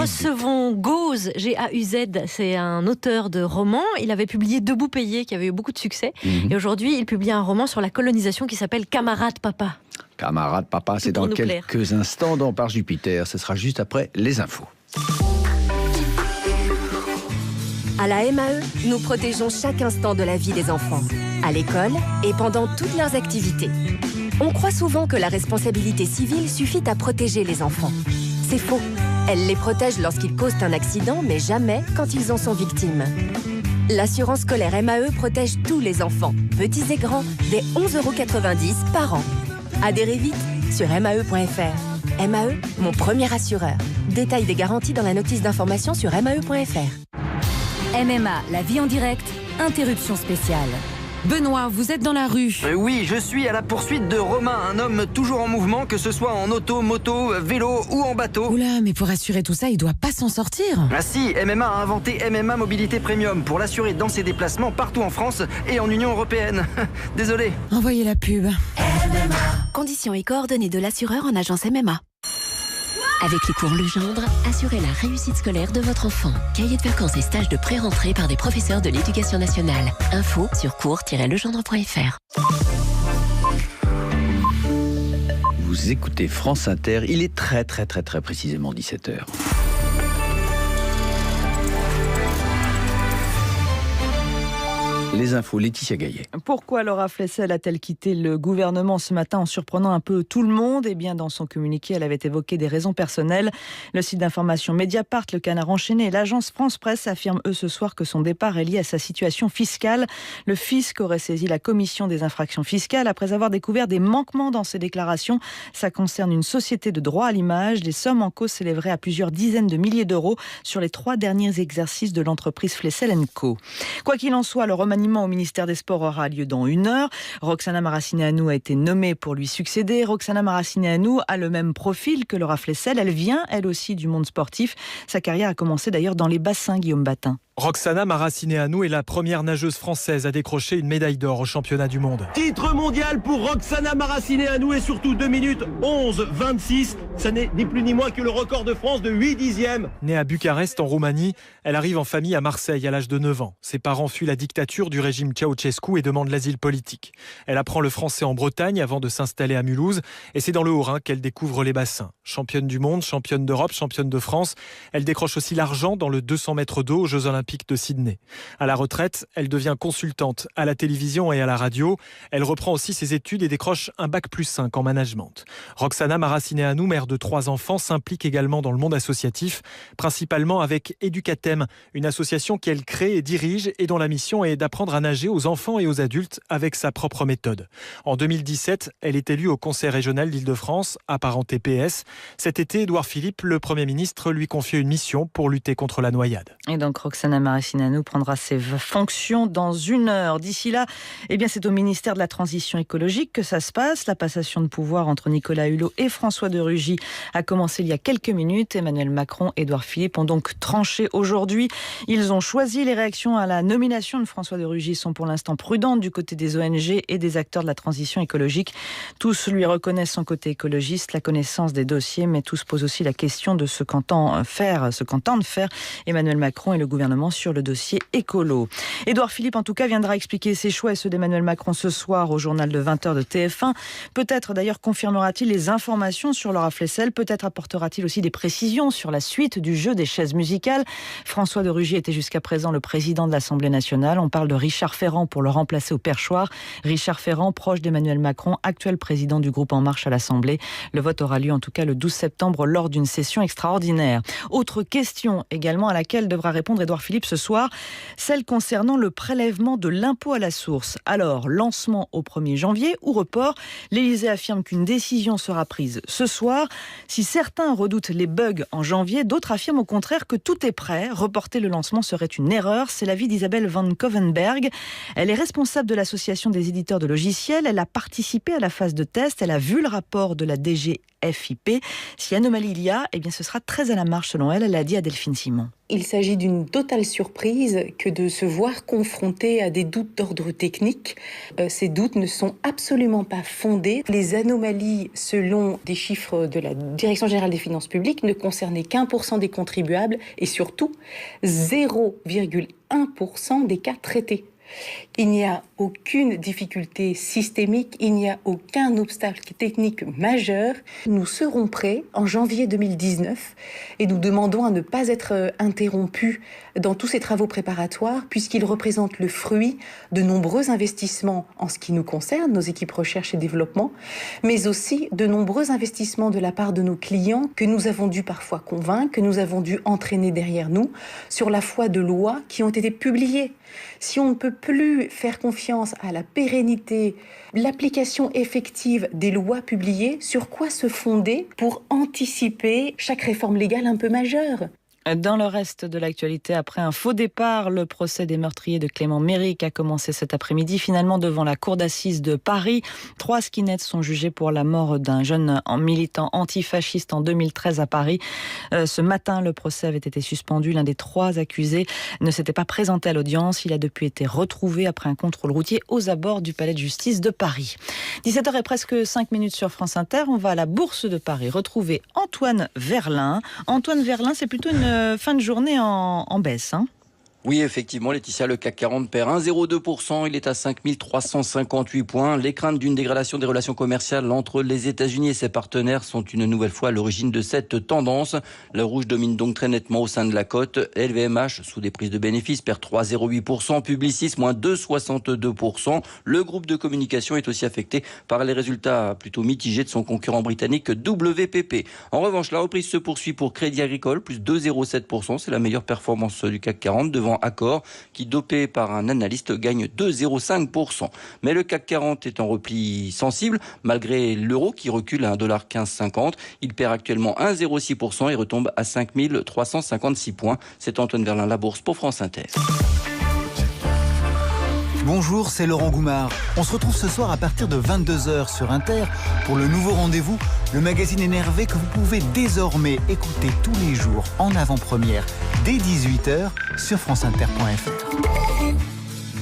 recevons Gauz, G-A-U-Z, c'est un auteur de romans. Il avait publié Debout payé, qui avait eu beaucoup de succès. Et aujourd'hui, il publie un roman sur la colonisation qui s'appelle Camarade Papa. Camarade Papa, c'est dans quelques instants dans Par Jupiter. Ce sera juste après les infos. À la MAE, nous protégeons chaque instant de la vie des enfants, à l'école et pendant toutes leurs activités. On croit souvent que la responsabilité civile suffit à protéger les enfants. C'est faux. Elle les protège lorsqu'ils causent un accident, mais jamais quand ils en sont victimes. L'assurance scolaire MAE protège tous les enfants, petits et grands, dès 11,90 € par an. Adhérez vite sur mae.fr. MAE, mon premier assureur. Détail des garanties dans la notice d'information sur mae.fr. MMA, la vie en direct, interruption spéciale. Benoît, vous êtes dans la rue. Oui, je suis à la poursuite de Romain, un homme toujours en mouvement, que ce soit en auto, moto, vélo ou en bateau. Oula, mais pour assurer tout ça, il doit pas s'en sortir. Ah si, MMA a inventé MMA Mobilité Premium pour l'assurer dans ses déplacements partout en France et en Union Européenne. Désolé. Envoyez la pub. MMA. Conditions et coordonnées de l'assureur en agence MMA. Avec les cours Legendre, assurez la réussite scolaire de votre enfant. Cahiers de vacances et stages de pré-rentrée par des professeurs de l'Éducation nationale. Info sur cours-legendre.fr. Vous écoutez France Inter, il est très précisément 17h. Les infos, Laetitia Gaillet. Pourquoi Laura Flessel a-t-elle quitté le gouvernement ce matin en surprenant un peu tout le monde ? Eh bien, dans son communiqué, elle avait évoqué des raisons personnelles. Le site d'information Mediapart, le Canard enchaîné et l'agence France Presse affirment eux ce soir que son départ est lié à sa situation fiscale. Le fisc aurait saisi la commission des infractions fiscales après avoir découvert des manquements dans ses déclarations. Ça concerne une société de droit à l'image. Les sommes en cause s'élèveraient à plusieurs dizaines de milliers d'euros sur les 3 derniers exercices de l'entreprise Flessel & Co. Quoi qu'il en soit, le remaniement au ministère des Sports aura lieu dans 1 heure. Roxana Maracineanu a été nommée pour lui succéder. Roxana Maracineanu a le même profil que Laura Flessel. Elle vient, elle aussi, du monde sportif. Sa carrière a commencé d'ailleurs dans les bassins, Guillaume Batin. Roxana Maracineanu est la première nageuse française à décrocher une médaille d'or au championnat du monde. Titre mondial pour Roxana Maracineanu et surtout 2 minutes 11-26. Ça n'est ni plus ni moins que le record de France de 8 dixièmes. Née à Bucarest en Roumanie, elle arrive en famille à Marseille à l'âge de 9 ans. Ses parents fuient la dictature du régime Ceausescu et demandent l'asile politique. Elle apprend le français en Bretagne avant de s'installer à Mulhouse et c'est dans le Haut-Rhin qu'elle découvre les bassins. Championne du monde, championne d'Europe, championne de France, elle décroche aussi l'argent dans le 200 mètres d'eau aux Jeux Olympiques de Sydney. À la retraite, elle devient consultante à la télévision et à la radio. Elle reprend aussi ses études et décroche un bac+5 en management. Roxana Maracineanu, mère de 3 enfants, s'implique également dans le monde associatif, principalement avec Educatem, une association qu'elle crée et dirige et dont la mission est d'apprendre à nager aux enfants et aux adultes avec sa propre méthode. En 2017, elle est élue au Conseil régional d'Île-de-France, apparenté PS. Cet été, Édouard Philippe, le Premier ministre, lui confiait une mission pour lutter contre la noyade. Et donc Roxana Maracineanu prendra ses fonctions dans 1 heure. D'ici là, eh bien, c'est au ministère de la Transition écologique que ça se passe. La passation de pouvoir entre Nicolas Hulot et François de Rugy a commencé il y a quelques minutes. Emmanuel Macron et Édouard Philippe ont donc tranché aujourd'hui. Ils ont choisi. Les réactions à la nomination de François de Rugy sont pour l'instant prudentes du côté des ONG et des acteurs de la transition écologique. Tous lui reconnaissent son côté écologiste, la connaissance des dossiers, mais tous posent aussi la question de ce qu'entendent faire Emmanuel Macron et le gouvernement sur le dossier écolo. Édouard Philippe, en tout cas, viendra expliquer ses choix et ceux d'Emmanuel Macron ce soir au journal de 20h de TF1. Peut-être d'ailleurs confirmera-t-il les informations sur Laura Flessel. Peut-être apportera-t-il aussi des précisions sur la suite du jeu des chaises musicales. François de Rugy était jusqu'à présent le président de l'Assemblée nationale. On parle de Richard Ferrand pour le remplacer au perchoir. Richard Ferrand, proche d'Emmanuel Macron, actuel président du groupe En Marche à l'Assemblée. Le vote aura lieu en tout cas le 12 septembre lors d'une session extraordinaire. Autre question également à laquelle devra répondre Édouard Philippe ce soir, celle concernant le prélèvement de l'impôt à la source. Alors, lancement au 1er janvier ou report ? L'Élysée affirme qu'une décision sera prise ce soir. Si certains redoutent les bugs en janvier, d'autres affirment au contraire que tout est prêt. Reporter le lancement serait une erreur. C'est l'avis d'Isabelle Van Kovenberg. Elle est responsable de l'association des éditeurs de logiciels. Elle a participé à la phase de test. Elle a vu le rapport de la DGFiP. Si anomalie il y a, eh bien ce sera très à la marge selon elle. Elle l'a dit à Delphine Simon. Il s'agit d'une totale surprise que de se voir confronté à des doutes d'ordre technique. Ces doutes ne sont absolument pas fondés. Les anomalies, selon des chiffres de la Direction générale des finances publiques, ne concernaient qu'1% des contribuables et surtout 0,1% des cas traités. Il n'y a aucune difficulté systémique, il n'y a aucun obstacle technique majeur. Nous serons prêts en janvier 2019 et nous demandons à ne pas être interrompus dans tous ces travaux préparatoires puisqu'ils représentent le fruit de nombreux investissements en ce qui nous concerne, nos équipes recherche et développement, mais aussi de nombreux investissements de la part de nos clients que nous avons dû parfois convaincre, que nous avons dû entraîner derrière nous sur la foi de lois qui ont été publiées. Si on ne peut plus faire confiance à la pérennité, l'application effective des lois publiées, sur quoi se fonder pour anticiper chaque réforme légale un peu majeure ? Dans le reste de l'actualité, après un faux départ, le procès des meurtriers de Clément Méric a commencé cet après-midi, finalement devant la cour d'assises de Paris. 3 skinheads sont jugés pour la mort d'un jeune militant antifasciste en 2013 à Paris. Ce matin, le procès avait été suspendu. L'un des 3 accusés ne s'était pas présenté à l'audience. Il a depuis été retrouvé après un contrôle routier aux abords du palais de justice de Paris. 17h et presque 5 minutes sur France Inter. On va à la Bourse de Paris retrouver Antoine Verlin. Antoine Verlin, c'est plutôt une fin de journée en baisse, hein. Oui, effectivement, Laetitia, le CAC 40 perd 1,02%. Il est à 5358 points. Les craintes d'une dégradation des relations commerciales entre les États-Unis et ses partenaires sont une nouvelle fois à l'origine de cette tendance. Le rouge domine donc très nettement au sein de la cote. LVMH, sous des prises de bénéfices, perd 3,08%. Publicis, moins 2,62%. Le groupe de communication est aussi affecté par les résultats plutôt mitigés de son concurrent britannique WPP. En revanche, la reprise se poursuit pour Crédit Agricole, plus 2,07%. C'est la meilleure performance du CAC 40 devant Accor, qui dopé par un analyste gagne 2,05%. Mais le CAC 40 est en repli sensible, malgré l'euro qui recule à 1,1550 $. Il perd actuellement 1,06% et retombe à 5356 points. C'est Antoine Verlin, la Bourse pour France Inter. Bonjour, c'est Laurent Goumard. On se retrouve ce soir à partir de 22h sur Inter pour le nouveau rendez-vous, le magazine énervé que vous pouvez désormais écouter tous les jours en avant-première dès 18h sur franceinter.fr.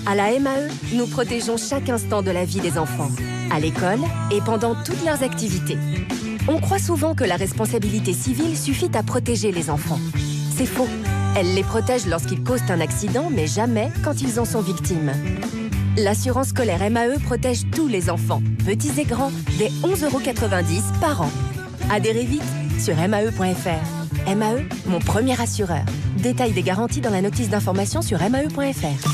À la MAE, nous protégeons chaque instant de la vie des enfants, à l'école et pendant toutes leurs activités. On croit souvent que la responsabilité civile suffit à protéger les enfants. C'est faux. Elle les protège lorsqu'ils causent un accident, mais jamais quand ils en sont victimes. L'assurance scolaire MAE protège tous les enfants, petits et grands, dès 11,90 € par an. Adhérez vite sur mae.fr. MAE, mon premier assureur. Détail des garanties dans la notice d'information sur mae.fr.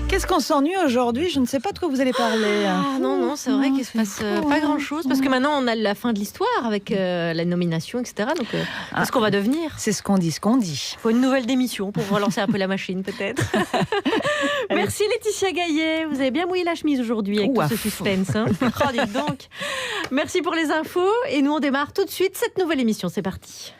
Qu'est-ce qu'on s'ennuie aujourd'hui ? Je ne sais pas de quoi vous allez parler. Ah non, c'est vrai qu'il se passe pas grand-chose. Parce que maintenant, on a la fin de l'histoire avec la nomination, etc. Donc, qu'est-ce qu'on va devenir ? C'est ce qu'on dit. Il faut une nouvelle démission pour relancer un peu la machine, peut-être. Merci Laetitia Gaillet. Vous avez bien mouillé la chemise aujourd'hui avec tout ce suspense. Hein. Oh, dites donc. Merci pour les infos. Et nous, on démarre tout de suite cette nouvelle émission. C'est parti.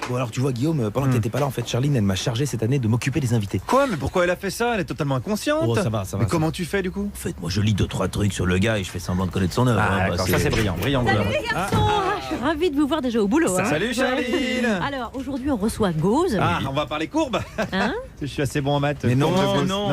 Bon alors tu vois Guillaume, pendant que t'étais pas là en fait, Charline elle m'a chargé cette année de m'occuper des invités. Quoi ? Mais pourquoi elle a fait ça ? Elle est totalement inconsciente. Oh ça va. Mais comment tu fais du coup ? En fait moi je lis 2-3 trucs sur le gars et je fais semblant de connaître son œuvre. D'accord, ça c'est brillant. Salut les garçons, je suis ravie de vous voir déjà au boulot. Salut Charline. Alors aujourd'hui on reçoit Gauze. On va parler courbes. Je suis assez bon en maths. Mais non,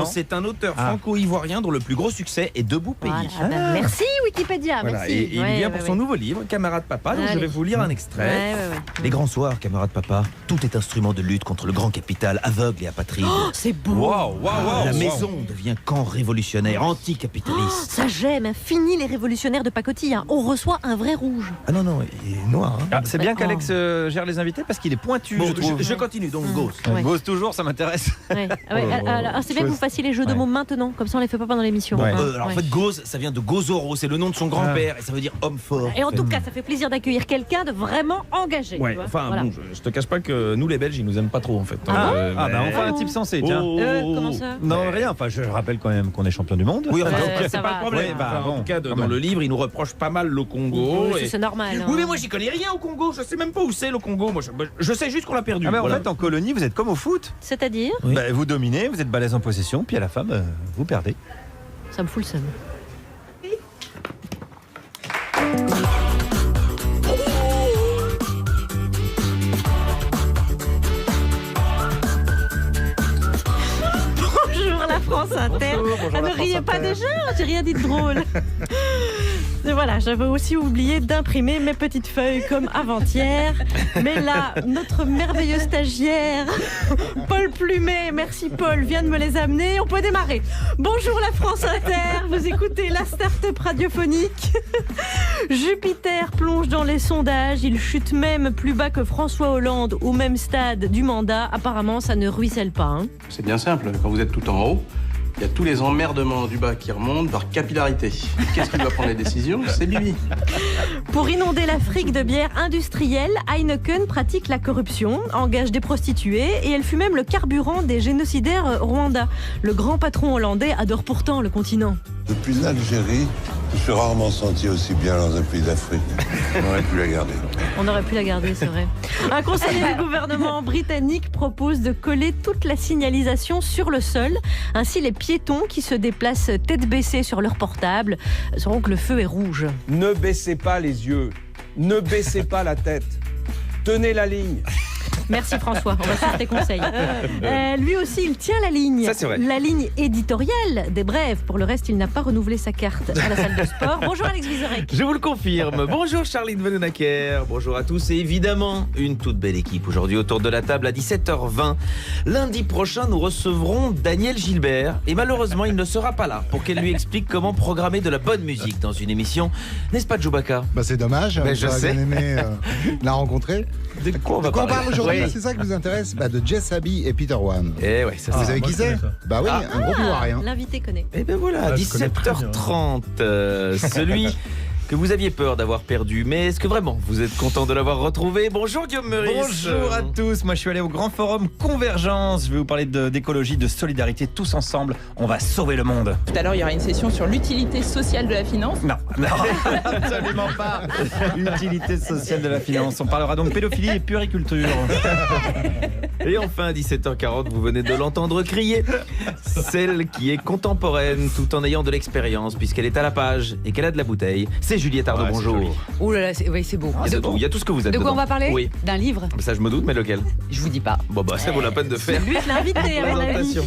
c'est un auteur franco-ivoirien dont le plus gros succès est Debout pays. Voilà, merci Wikipédia, voilà, merci. Et il vient pour son nouveau livre, Camarade Papa, dont je vais vous lire un extrait. Les grands soirs, camarade Papa, tout est instrument de lutte contre le grand capital aveugle et apatride. Oh, c'est beau. La maison devient camp révolutionnaire, anticapitaliste. Ça j'aime, fini les révolutionnaires de pacotille. On reçoit un vrai rouge. Ah non, il est noir. C'est bien qu'Alex gère les invités parce qu'il est pointu. Bon, je continue donc, Gauze. Gauze toujours, ça m'intéresse. Alors, c'est bien que vous fassiez les jeux de mots maintenant, comme ça on les fait pas pendant l'émission. Alors en fait, Gauze, ça vient de Gozoro, c'est le nom de son grand-père et ça veut dire homme fort. Et en tout cas, ça fait plaisir d'accueillir quelqu'un de vraiment engagé. Je te cache pas que nous les Belges, ils nous aiment pas trop en fait. Enfin un type sensé, tiens. Comment ça ? Non, rien, enfin je rappelle quand même qu'on est champion du monde. Oui, c'est pas le problème. En tout cas, dans le livre, il nous reproche pas mal le Congo. C'est normal. Oui, mais moi j'y connais rien au Congo, je sais même pas où c'est le Congo. Moi, je sais juste qu'on l'a perdu. En fait, en colonie, vous êtes comme au foot. C'est-à-dire ? Vous dominez, vous êtes balèze en possession, puis à la fin, vous perdez. Ça me fout le seum. bonjour Ne riez pas déjà, j'ai rien dit de drôle. Et voilà, j'avais aussi oublié d'imprimer mes petites feuilles comme avant-hier. Mais là, notre merveilleux stagiaire, Paul Plumet, merci Paul, vient de me les amener. On peut démarrer. Bonjour la France Inter, vous écoutez la start-up radiophonique. Jupiter plonge dans les sondages, il chute même plus bas que François Hollande au même stade du mandat. Apparemment, ça ne ruisselle pas. Hein. C'est bien simple, quand vous êtes tout en haut, il y a tous les emmerdements du bas qui remontent par capillarité. Qu'est-ce qui doit prendre les décisions? C'est Bibi. Pour inonder l'Afrique de bière industrielle, Heineken pratique la corruption, engage des prostituées et elle fut même le carburant des génocidaires rwandais. Le grand patron hollandais adore pourtant le continent. Depuis l'Algérie, je me suis rarement senti aussi bien dans un pays d'Afrique. On aurait pu la garder. On aurait pu la garder, c'est vrai. Un conseiller du gouvernement britannique propose de coller toute la signalisation sur le sol. Ainsi, les piétons qui se déplacent tête baissée sur leur portable sauront que le feu est rouge. Ne baissez pas les yeux, ne baissez pas la tête, tenez la ligne. Merci François, on va suivre tes conseils. Lui aussi, il tient la ligne. Ça, c'est vrai. La ligne éditoriale des brèves. Pour le reste, il n'a pas renouvelé sa carte à la salle de sport. Bonjour Alex Vizorek. Je vous le confirme. Bonjour Charline Vanhoenacker. Bonjour à tous et évidemment, une toute belle équipe aujourd'hui autour de la table à 17h20. Lundi prochain, nous recevrons Daniel Gilbert et malheureusement, il ne sera pas là pour qu'elle lui explique comment programmer de la bonne musique dans une émission. N'est-ce pas, Chewbacca ? C'est dommage. Je sais. Bien aimé la rencontrer. De quoi on va parle parler aujourd'hui? C'est ça qui vous intéresse? De Jess Abbey et Peter One. Eh ouais, ça, vous savez qui c'est? Bah oui, un gros ivoirien. L'invité connaît. Et ben voilà, 17h30, celui que vous aviez peur d'avoir perdu, mais est-ce que vraiment vous êtes content de l'avoir retrouvé? Bonjour Guillaume Meurice. Bonjour à tous, moi je suis allé au grand forum Convergence, je vais vous parler d'écologie, de solidarité, tous ensemble, on va sauver le monde. Tout à l'heure il y aura une session sur l'utilité sociale de la finance. Non, absolument pas. Utilité sociale de la finance, on parlera donc pédophilie et puriculture. Et enfin à 17h40, vous venez de l'entendre crier, celle qui est contemporaine tout en ayant de l'expérience puisqu'elle est à la page et qu'elle a de la bouteille. C'est Juliette Arnaud, bonjour. Ouh là là, c'est beau. Il y a tout ce que vous êtes. De quoi dedans. on va parler? Oui. D'un livre? Ça je me doute, mais lequel? Je vous dis pas. Bon ça vaut la peine de faire. C'est lui l'invité à mon avis.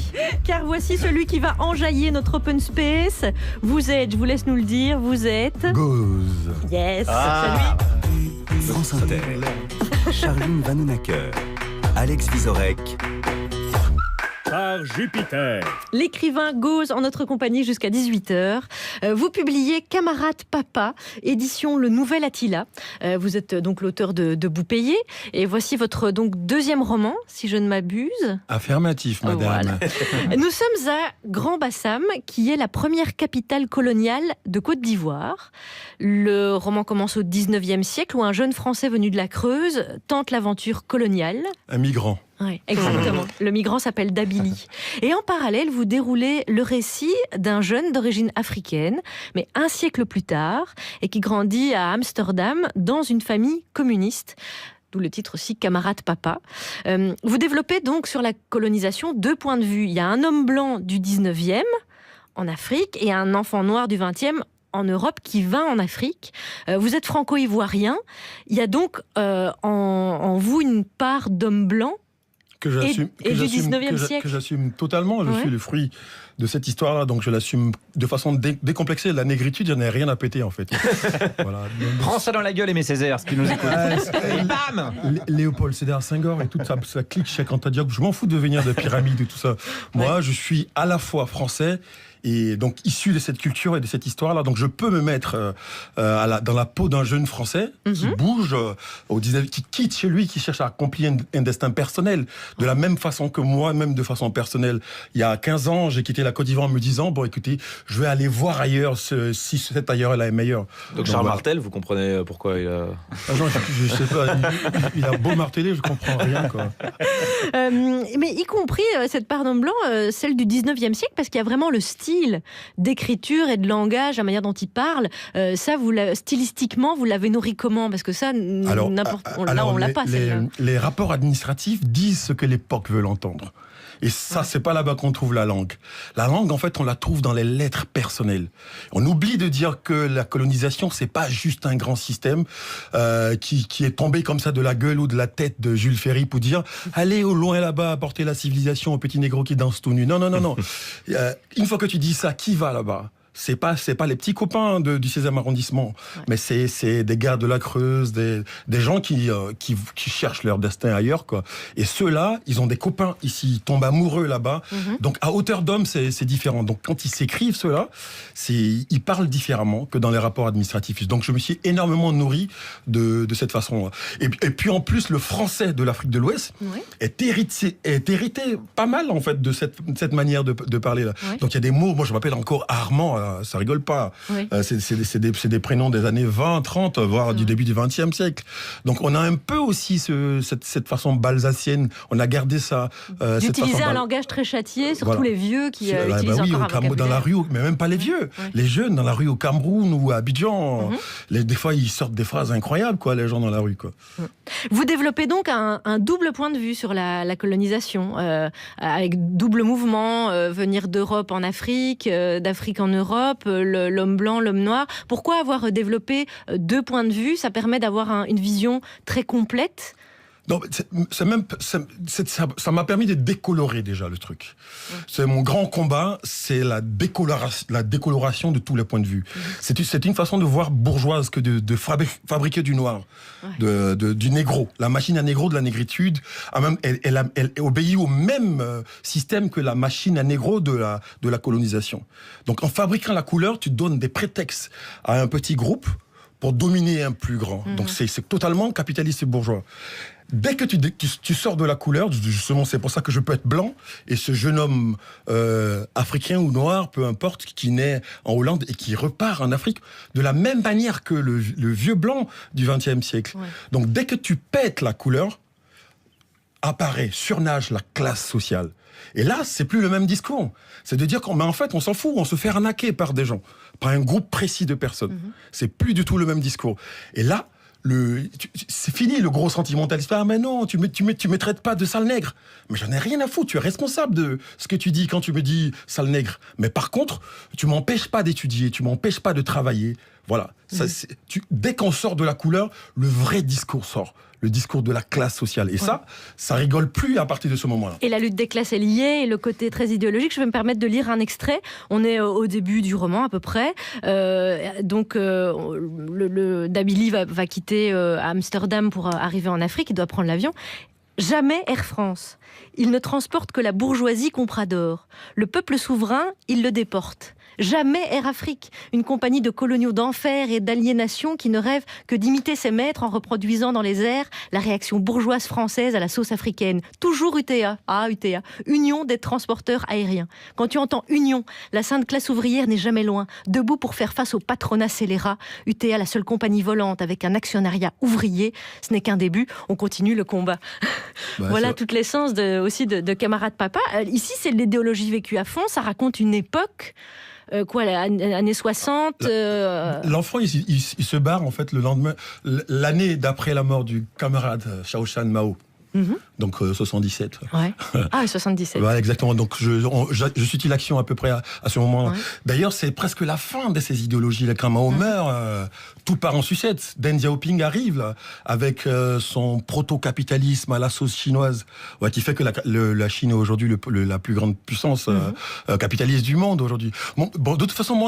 Car voici celui qui va enjailler notre open space. Vous êtes, je vous laisse nous le dire, vous êtes... Gauze. Yes, Salut. France Inter. Charline Vanhoenacker. Alex Vizorek. Par Jupiter. L'écrivain Gauze en notre compagnie jusqu'à 18h. Vous publiez Camarade Papa, édition Le Nouvel Attila. Vous êtes donc l'auteur de Boupéillé. Et voici votre deuxième roman, si je ne m'abuse. Affirmatif, madame. Voilà. Nous sommes à Grand-Bassam, qui est la première capitale coloniale de Côte d'Ivoire. Le roman commence au 19e siècle, où un jeune Français venu de la Creuse tente l'aventure coloniale. Un migrant. Oui, exactement. Le migrant s'appelle Dabili. Et en parallèle, vous déroulez le récit d'un jeune d'origine africaine, mais un siècle plus tard, et qui grandit à Amsterdam dans une famille communiste. D'où le titre aussi Camarade Papa. Vous développez donc sur la colonisation 2 points de vue. Il y a un homme blanc du 19e en Afrique et un enfant noir du 20e en Europe qui va en Afrique. Vous êtes franco-ivoirien. Il y a donc en vous une part d'homme blanc que j'assume, et du 19e siècle. Que j'assume totalement. Je suis le fruit de cette histoire-là, donc je l'assume de façon décomplexée. La négritude, j'en ai rien à péter, en fait. Voilà. Prends ça dans la gueule, Aimé Césaire, ce qui nous écoute. Et bam. Léopold Sédar Senghor et toute sa clique, Cheikh Anta Diop, je m'en fous de venir de pyramide et tout ça. Moi, je suis à la fois français et donc issu de cette culture et de cette histoire-là. Donc je peux me mettre dans la peau d'un jeune Français qui bouge au 19e, qui quitte chez lui, qui cherche à accomplir un destin personnel. De la même façon que moi, même de façon personnelle. Il y a 15 ans, j'ai quitté la Côte d'Ivoire en me disant, bon écoutez, je vais aller voir ailleurs si cet ailleurs-là est meilleur. Donc Charles Martel, vous comprenez pourquoi il a... non, je sais pas, il a beau marteler, je comprends rien, quoi. Mais y compris cette part d'homme blanc, celle du 19e siècle, parce qu'il y a vraiment le style d'écriture et de langage, la manière dont il parle. Ça, stylistiquement, vous l'avez nourri comment? Parce que ça, on l'a pas. Les rapports administratifs disent ce que l'époque veut l'entendre. Et ça, c'est pas là-bas qu'on trouve la langue. La langue, en fait, on la trouve dans les lettres personnelles. On oublie de dire que la colonisation, c'est pas juste un grand système qui est tombé comme ça de la gueule ou de la tête de Jules Ferry pour dire allez au loin là-bas apporter la civilisation aux petits négros qui dansent tout nus. Non. Une fois que tu dis ça, qui va là-bas ? C'est pas les petits copains du 16e arrondissement, mais c'est des gars de la Creuse, des gens qui cherchent leur destin ailleurs, quoi. Et ceux-là, ils ont des copains ici, ils tombent amoureux là-bas. Donc à hauteur d'homme, c'est différent. Donc quand ils s'écrivent ceux-là, ils parlent différemment que dans les rapports administratifs. Donc je me suis énormément nourri de cette façon-là. Et puis en plus, le français de l'Afrique de l'Ouest est hérité pas mal en fait de cette manière de parler là. Donc il y a des mots, moi je m'appelle encore Armand. Ça rigole pas. C'est des prénoms des années 20, 30, voire du début du 20e siècle. Donc on a un peu aussi cette façon balsacienne. On a gardé ça. D'utiliser un langage très châtié, surtout les vieux qui utilisent encore un vocabulaire. Dans la rue, mais même pas les vieux. Les jeunes dans la rue au Cameroun ou à Abidjan, des fois ils sortent des phrases incroyables, quoi, les gens dans la rue, quoi. Vous développez donc un double point de vue sur la colonisation, avec double mouvement, venir d'Europe en Afrique, d'Afrique en Europe, l'homme blanc, l'homme noir. Pourquoi avoir développé deux points de vue ? Ça permet d'avoir une vision très complète. Non, ça m'a permis de décolorer déjà le truc. C'est mon grand combat, c'est la décoloration de tous les points de vue. C'est une façon de voir bourgeoise que de fabriquer du noir, du négro. La machine à négro de la négritude, elle obéit au même système que la machine à négro de la colonisation. Donc en fabriquant la couleur, tu donnes des prétextes à un petit groupe pour dominer un plus grand. Donc c'est totalement capitaliste et bourgeois. Dès que tu sors de la couleur, justement c'est pour ça que je peux être blanc, et ce jeune homme africain ou noir, peu importe, qui naît en Hollande et qui repart en Afrique, de la même manière que le vieux blanc du XXe siècle. Donc dès que tu pètes la couleur, apparaît, surnage la classe sociale. Et là, c'est plus le même discours. C'est de dire qu'en fait, on s'en fout, on se fait arnaquer par des gens, par un groupe précis de personnes. C'est plus du tout le même discours. Et là, c'est fini le gros sentimentalisme. Ah mais non, tu me traites pas de sale nègre. Mais j'en ai rien à foutre, tu es responsable de ce que tu dis quand tu me dis sale nègre. Mais par contre, tu m'empêches pas d'étudier, tu m'empêches pas de travailler. Voilà. Dès qu'on sort de la couleur, le vrai discours sort. Le discours de la classe sociale. Et ça rigole plus à partir de ce moment-là. Et la lutte des classes est liée, et le côté très idéologique. Je vais me permettre de lire un extrait. On est au début du roman, à peu près. Dabili va quitter Amsterdam pour arriver en Afrique. Il doit prendre l'avion. Jamais Air France. Il ne transporte que la bourgeoisie comprador. Le peuple souverain, il le déporte. Jamais Air Afrique, une compagnie de coloniaux d'enfer et d'aliénation qui ne rêve que d'imiter ses maîtres en reproduisant dans les airs la réaction bourgeoise française à la sauce africaine. Toujours UTA, Union des transporteurs aériens. Quand tu entends Union, la sainte classe ouvrière n'est jamais loin, debout pour faire face au patronat scélérat. UTA, la seule compagnie volante avec un actionnariat ouvrier, ce n'est qu'un début, on continue le combat. Voilà toute l'essence aussi de Camarade Papa. Ici, c'est l'idéologie vécue à fond, ça raconte une époque... années 60. L'enfant, il se barre en fait le lendemain, l'année d'après la mort du camarade Shao Shan Mao. Donc 77. Ouais. Ah, 77. Voilà, exactement. Donc je suis l'action à peu près à ce moment-là. D'ailleurs, c'est presque la fin de ces idéologies. Là, quand Mao meurt, tout part en sucette. Deng Xiaoping arrive là, avec son proto-capitalisme à la sauce chinoise, qui fait que la Chine est aujourd'hui la plus grande puissance capitaliste du monde aujourd'hui. Bon, de toute façon,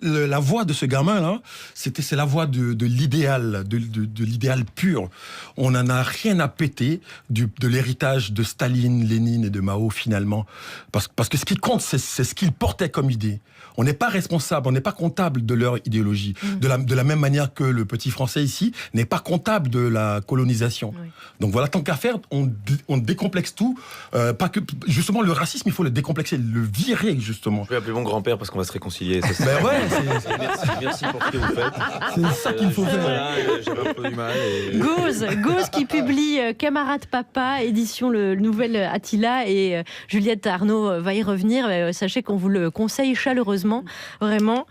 la voix de ce gamin-là, c'est la voix de l'idéal, de l'idéal pur. On n'en a rien à péter de l'héritage de Staline, Lénine et de Mao finalement. Parce que ce qui compte, c'est ce qu'ils portaient comme idée. On n'est pas responsable, on n'est pas comptable de leur idéologie. De la même manière que le petit Français ici n'est pas comptable de la colonisation. Donc voilà, tant qu'à faire, on décomplexe tout. Pas que, justement, le racisme, il faut le décomplexer, le virer justement. Je vais appeler mon grand-père parce qu'on va se réconcilier. Merci pour ce que vous faites. C'est ça qu'il faut faire. Voilà, j'avais un peu du mal. Gauze qui publie Camarade Papa, édition le nouvel Attila, et Juliette Arnaud va y revenir. Sachez qu'on vous le conseille chaleureusement. Vraiment.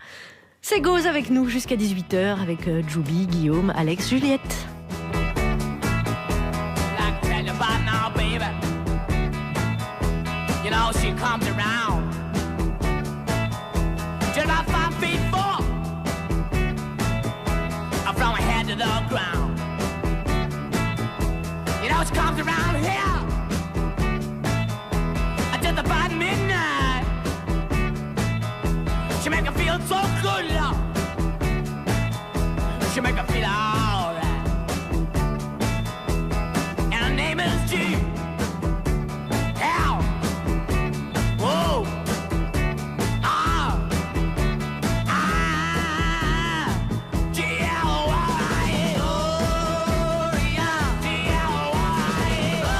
C'est Gauze avec nous jusqu'à 18h avec Julie, Guillaume, Alex, Juliette. You know, to the ground. You know she comes around here just about midnight. She make her feel so good, love. She make her feel alright. And her name is G. L. Whoa. R. I. G. L. Y. Oh, yeah. G. L. Y. Oh,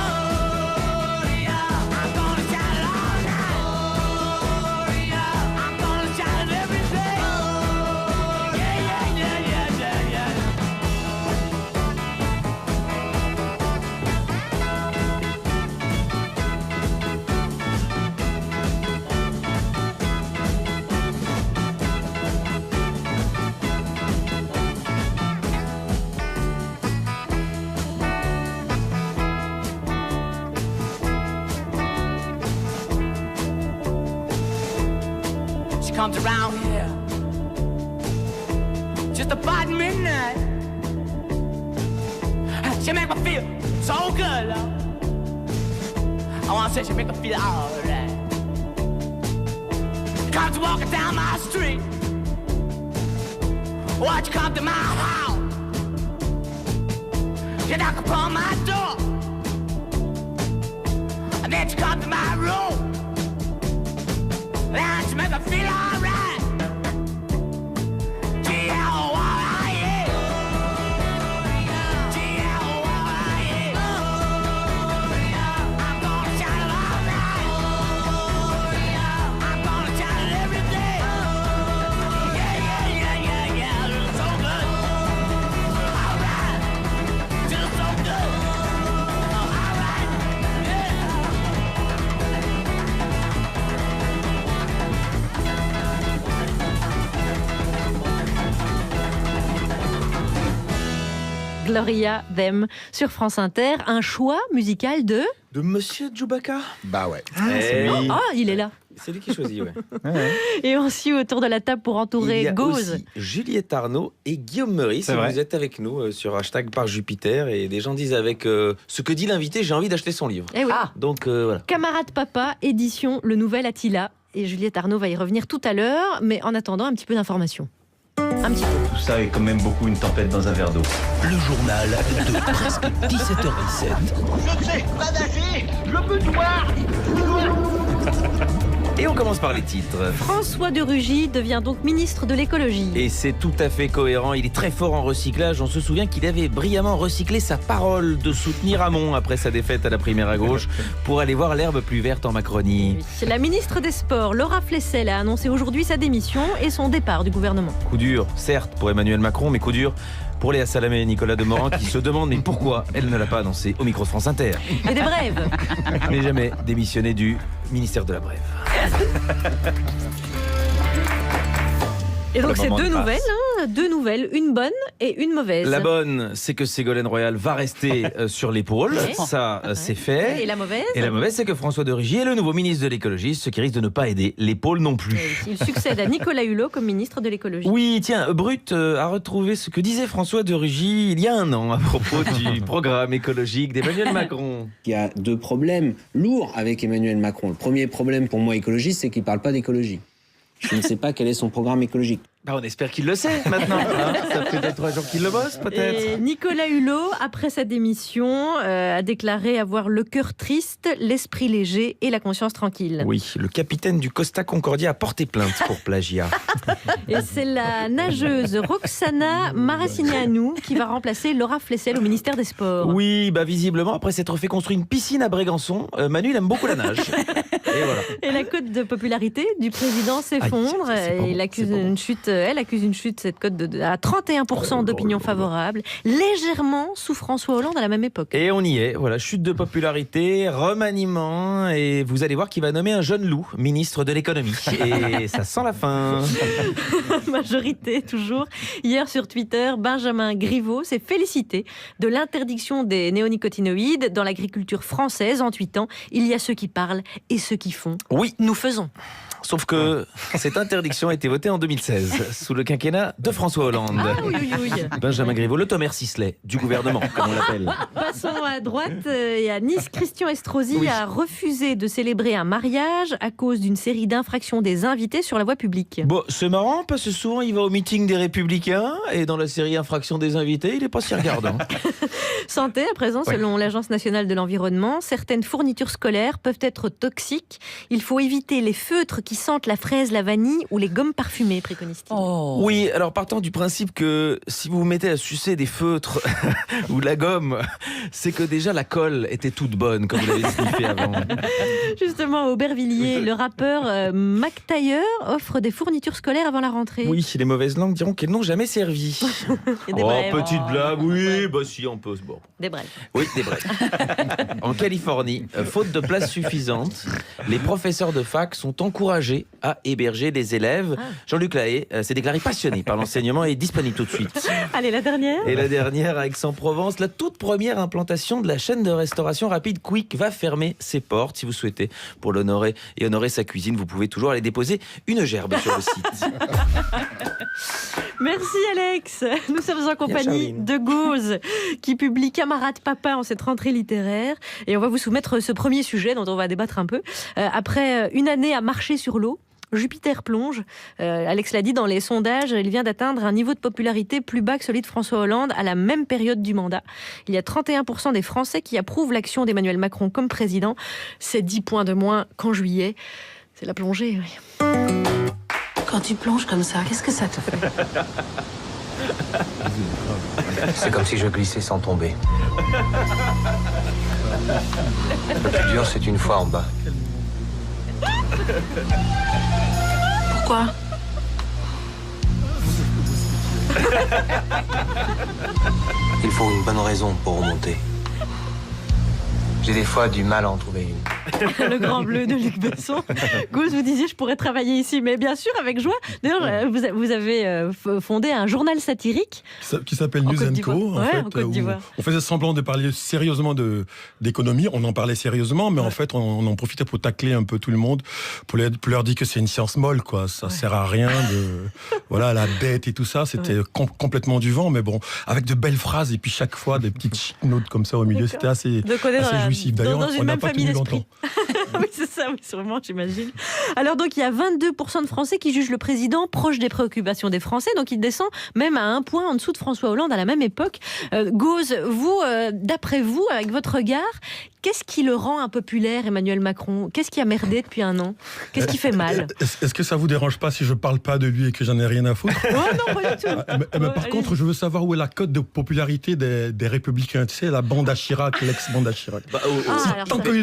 yeah. I'm gonna shout it all night. Oh, yeah. I'm gonna shout it every day. Oh, yeah, yeah, yeah, yeah, yeah, yeah. She comes around here just about midnight. She make me feel so good, love. I wanna say she make me feel alright. Comes walking down my street. Watch you come to my house. You knock upon my door, and then she come to my room. And she make me feel alright. G-L-Y-E. G-L-Y-E. I'm gonna shout it all night. I'm gonna shout it every day. Yeah, yeah, yeah, yeah, yeah. It's so good. Alright. Just so good. Alright. Yeah. Gloria Them sur France Inter. Un choix musical de Monsieur Djoubaka. Bah ouais. Oh, il est là. C'est lui qui choisit, ouais. Et aussi autour de la table pour Il y entourer a Gauze. aussi Juliette Arnaud et Guillaume Meurice. C'est vrai. Vous êtes avec nous sur hashtag par Jupiter et des gens disent avec ce que dit l'invité, j'ai envie d'acheter son livre. Eh oui. Donc voilà. Camarade Papa, édition Le Nouvel Attila. Et Juliette Arnaud va y revenir tout à l'heure, mais en attendant, un petit peu d'informations. Un petit peu. Tout ça est quand même beaucoup une tempête dans un verre d'eau. Le journal de presque 17h17. Je sais pas nager, je peux voir. Et on commence par les titres. François de Rugy devient donc ministre de l'écologie. Et c'est tout à fait cohérent, il est très fort en recyclage. On se souvient qu'il avait brillamment recyclé sa parole de soutenir Hamon après sa défaite à la primaire à gauche pour aller voir l'herbe plus verte en Macronie. La ministre des Sports, Laura Flessel, a annoncé aujourd'hui sa démission et son départ du gouvernement. Coup dur, certes, pour Emmanuel Macron, mais coup dur pour Léa Salamé et Nicolas Demorand qui se demandent mais pourquoi elle ne l'a pas annoncé au micro de France Inter. Et des brèves. Mais jamais démissionné du ministère de la Brève. Et donc Le c'est moment de grâce. deux nouvelles, une bonne et une mauvaise. La bonne, c'est que Ségolène Royal va rester sur l'épaule, Ouais. ça c'est fait. Et la mauvaise Et la mauvaise, c'est que François de Rugy est le nouveau ministre de l'écologie, ce qui risque de ne pas aider l'épaule non plus. Il succède à Nicolas Hulot comme ministre de l'écologie. Oui, tiens, Brut a retrouvé ce que disait François de Rugy il y a un an à propos du programme écologique d'Emmanuel Macron. Il y a deux problèmes lourds avec Emmanuel Macron. Le premier problème pour moi écologiste, c'est qu'il ne parle pas d'écologie. Je ne sais pas quel est son programme écologique. Bah, on espère qu'il le sait maintenant. Hein, ça fait 2-3 jours qu'il le bosse peut-être. Et Nicolas Hulot, après sa démission, a déclaré avoir le cœur triste, l'esprit léger et la conscience tranquille. Oui, le capitaine du Costa Concordia a porté plainte pour plagiat. Et c'est la nageuse Roxana Maracineanu qui va remplacer Laura Flessel au ministère des Sports. Oui, bah visiblement, après s'être fait construire une piscine à Brégançon, Manu, il aime beaucoup la nage. Et voilà. Et la cote de popularité du président s'effondre. Et il accuse une chute, elle accuse une chute, cette cote à 31% d'opinion favorable, légèrement sous François Hollande à la même époque. Et on y est, voilà, chute de popularité, remaniement, et vous allez voir qu'il va nommer un jeune loup, ministre de l'économie. Et ça sent la fin. Majorité, toujours. Hier sur Twitter, Benjamin Griveaux s'est félicité de l'interdiction des néonicotinoïdes dans l'agriculture française en tweetant « Il y a ceux qui parlent et ceux qui font. Oui. Nous faisons ». Sauf que cette interdiction a été votée en 2016, sous le quinquennat de François Hollande. Ah oui, oui, oui. Benjamin Griveaux, le Thomas Sisley du gouvernement, comme on l'appelle. Passons à droite et à Nice. Christian Estrosi a refusé de célébrer un mariage à cause d'une série d'infractions des invités sur la voie publique. Bon, c'est marrant parce que souvent il va au meeting des Républicains et dans la série Infractions des invités, il n'est pas si regardant. Santé, à présent, selon l'Agence nationale de l'environnement, certaines fournitures scolaires peuvent être toxiques. Il faut éviter les feutres qui sentent la fraise, la vanille ou les gommes parfumées, préconise-t-il. Oui, alors partant du principe que si vous vous mettez à sucer des feutres ou de la gomme, c'est que déjà la colle était toute bonne, comme vous l'avez sniffé avant. Justement, à Aubervilliers, le rappeur Mac Taylor offre des fournitures scolaires avant la rentrée. Oui, les mauvaises langues diront qu'elles n'ont jamais servi. Et des brèves. Petite blague, oui, bah si, on peut. Bon. Des brèves. Oui, des brèves. En Californie, faute de place suffisante, les professeurs de fac sont encouragés à héberger les élèves. Jean-Luc Lahaye s'est déclaré passionné par l'enseignement et est disponible tout de suite. Allez, la dernière. Et la dernière, à Aix-en-Provence, la toute première implantation de la chaîne de restauration rapide Quick va fermer ses portes. Si vous souhaitez, pour l'honorer et honorer sa cuisine, vous pouvez toujours aller déposer une gerbe sur le site. Merci Alex. Nous sommes en compagnie de Gauze qui publie Camarade Papa en cette rentrée littéraire. Et on va vous soumettre ce premier sujet dont on va débattre un peu. Après une année à marcher sur l'eau, Jupiter plonge. Alex l'a dit, dans les sondages, il vient d'atteindre un niveau de popularité plus bas que celui de François Hollande à la même période du mandat. Il y a 31% des Français qui approuvent l'action d'Emmanuel Macron comme président. C'est 10 points de moins qu'en juillet. C'est la plongée, oui. Quand tu plonges comme ça, qu'est-ce que ça te fait? C'est comme si je glissais sans tomber. Le plus dur, c'est une fois en bas. Pourquoi? Il faut une bonne raison pour remonter. J'ai des fois du mal à en trouver une. Le Grand Bleu de Luc Besson. Gauze, vous disiez je pourrais travailler ici, mais bien sûr avec joie. D'ailleurs, vous avez fondé un journal satirique qui s'appelle News & Co. En fait, on faisait semblant de parler sérieusement d'économie. On en parlait sérieusement, mais en fait, on en profitait pour tacler un peu tout le monde, pour leur dire que c'est une science molle, quoi. Ça sert à rien voilà, la dette et tout ça. C'était complètement du vent, mais bon, avec de belles phrases et puis chaque fois des petites notes comme ça au milieu. C'était assez jouissif. D'ailleurs, dans une on n'a même pas famille tenu d'esprit. longtemps. Oui, c'est ça, oui, sûrement, j'imagine. Alors donc, il y a 22% de Français qui jugent le président proche des préoccupations des Français, donc il descend même à 1 point en dessous de François Hollande à la même époque. Gauze, vous, d'après vous, avec votre regard, qu'est-ce qui le rend impopulaire, Emmanuel Macron? Qu'est-ce qui a merdé depuis 1 an? Qu'est-ce qui fait mal? Est-ce que ça vous dérange pas si je parle pas de lui et que j'en ai rien à foutre? Oh non, pas du tout. Mais par contre, je veux savoir où est la cote de popularité des Républicains. Tu sais, la bande à Chirac, l'ex-bande à Chirac.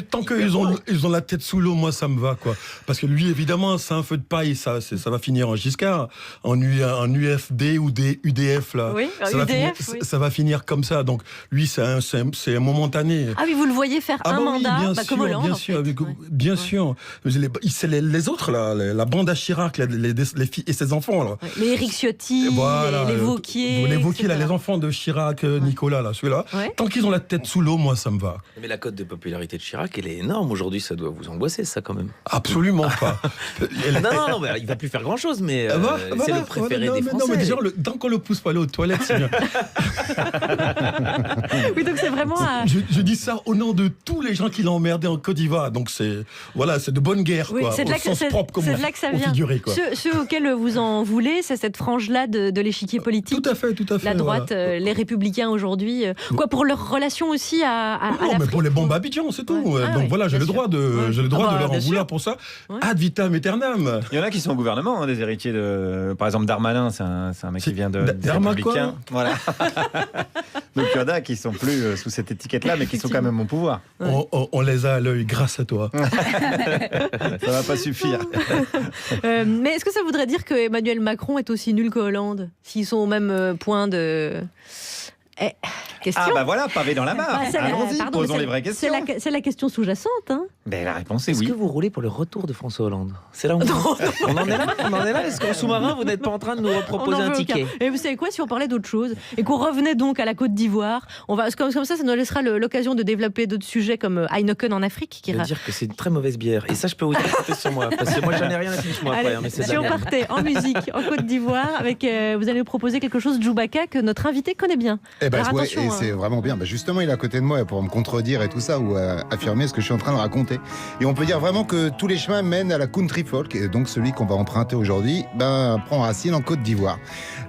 Tant qu'ils ont la tête sous l'eau, moi ça me va, quoi. Parce que lui, évidemment, c'est un feu de paille, ça va finir en Giscard, en UFD ou des UDF là. Oui, ça va finir comme ça. Donc lui, c'est momentané. Ah oui, vous le voyez faire un mandat, comme Hollande. Bien sûr. C'est les autres là, la bande à Chirac, les filles et ses enfants là. Les Éric Ciotti, les Vauquier. Les Vauquier, là, les enfants de Chirac, Nicolas là, ceux-là. Tant qu'ils ont la tête sous l'eau, moi ça me va. Mais la cote de popularité de Chirac, elle est énorme aujourd'hui, ça doit vous angoisser, ça, quand même. Absolument pas. Non, mais il va plus faire grand-chose, mais c'est le préféré des Français. Non, mais déjà, tant qu'on le pousse pas aller aux toilettes, c'est bien. Oui, donc c'est vraiment... Je dis ça au nom de tous les gens qui l'ont emmerdé en Côte d'Ivoire, donc c'est de bonne guerre, oui, quoi. C'est de là que ça vient. Ceux auxquels vous en voulez, c'est cette frange-là de l'échiquier politique. Tout à fait. La droite, les Républicains aujourd'hui, quoi, pour leur relation aussi à non, mais pour les bombes à Abidjan, c'est tout. Donc voilà, j'ai le droit de leur en vouloir pour ça. Ad vitam aeternam. Il y en a qui sont au gouvernement, des héritiers de... Par exemple, Darmanin, c'est un mec qui vient des Républicains. Voilà. Donc il y en a qui sont plus sous cette étiquette-là, mais qui sont quand même au pouvoir. On les a à l'œil grâce à toi. Ça va pas suffire. Mais est-ce que ça voudrait dire que Emmanuel Macron est aussi nul que Hollande, s'ils sont au même point de... Question. Ah bah voilà, pavé dans la mare. Allons-y, posons les vraies questions. C'est la question sous-jacente. Hein. La réponse est oui. Est-ce que vous roulez pour le retour de François Hollande? C'est là où on en est là. Est-ce qu'en sous-marin, vous n'êtes pas en train de nous proposer un ticket? Et vous savez quoi, si on parlait d'autre chose et qu'on revenait donc à la Côte d'Ivoire, comme ça nous laissera l'occasion de développer d'autres sujets comme Heineken en Afrique. Je veux dire que c'est une très mauvaise bière. Et ça, je peux vous dire compter sur moi. Parce que moi, j'en ai rien à fiche moi après. Mais si on partait en musique en Côte d'Ivoire, avec vous allez nous proposer quelque chose de Djoubaka que notre invité connaît bien. Attention, c'est vraiment bien. Justement, il est à côté de moi pour me contredire et tout ça, ou affirmer ce que je suis en train de raconter. Et on peut dire vraiment que tous les chemins mènent à la country folk, et donc celui qu'on va emprunter aujourd'hui prend racine en Côte d'Ivoire.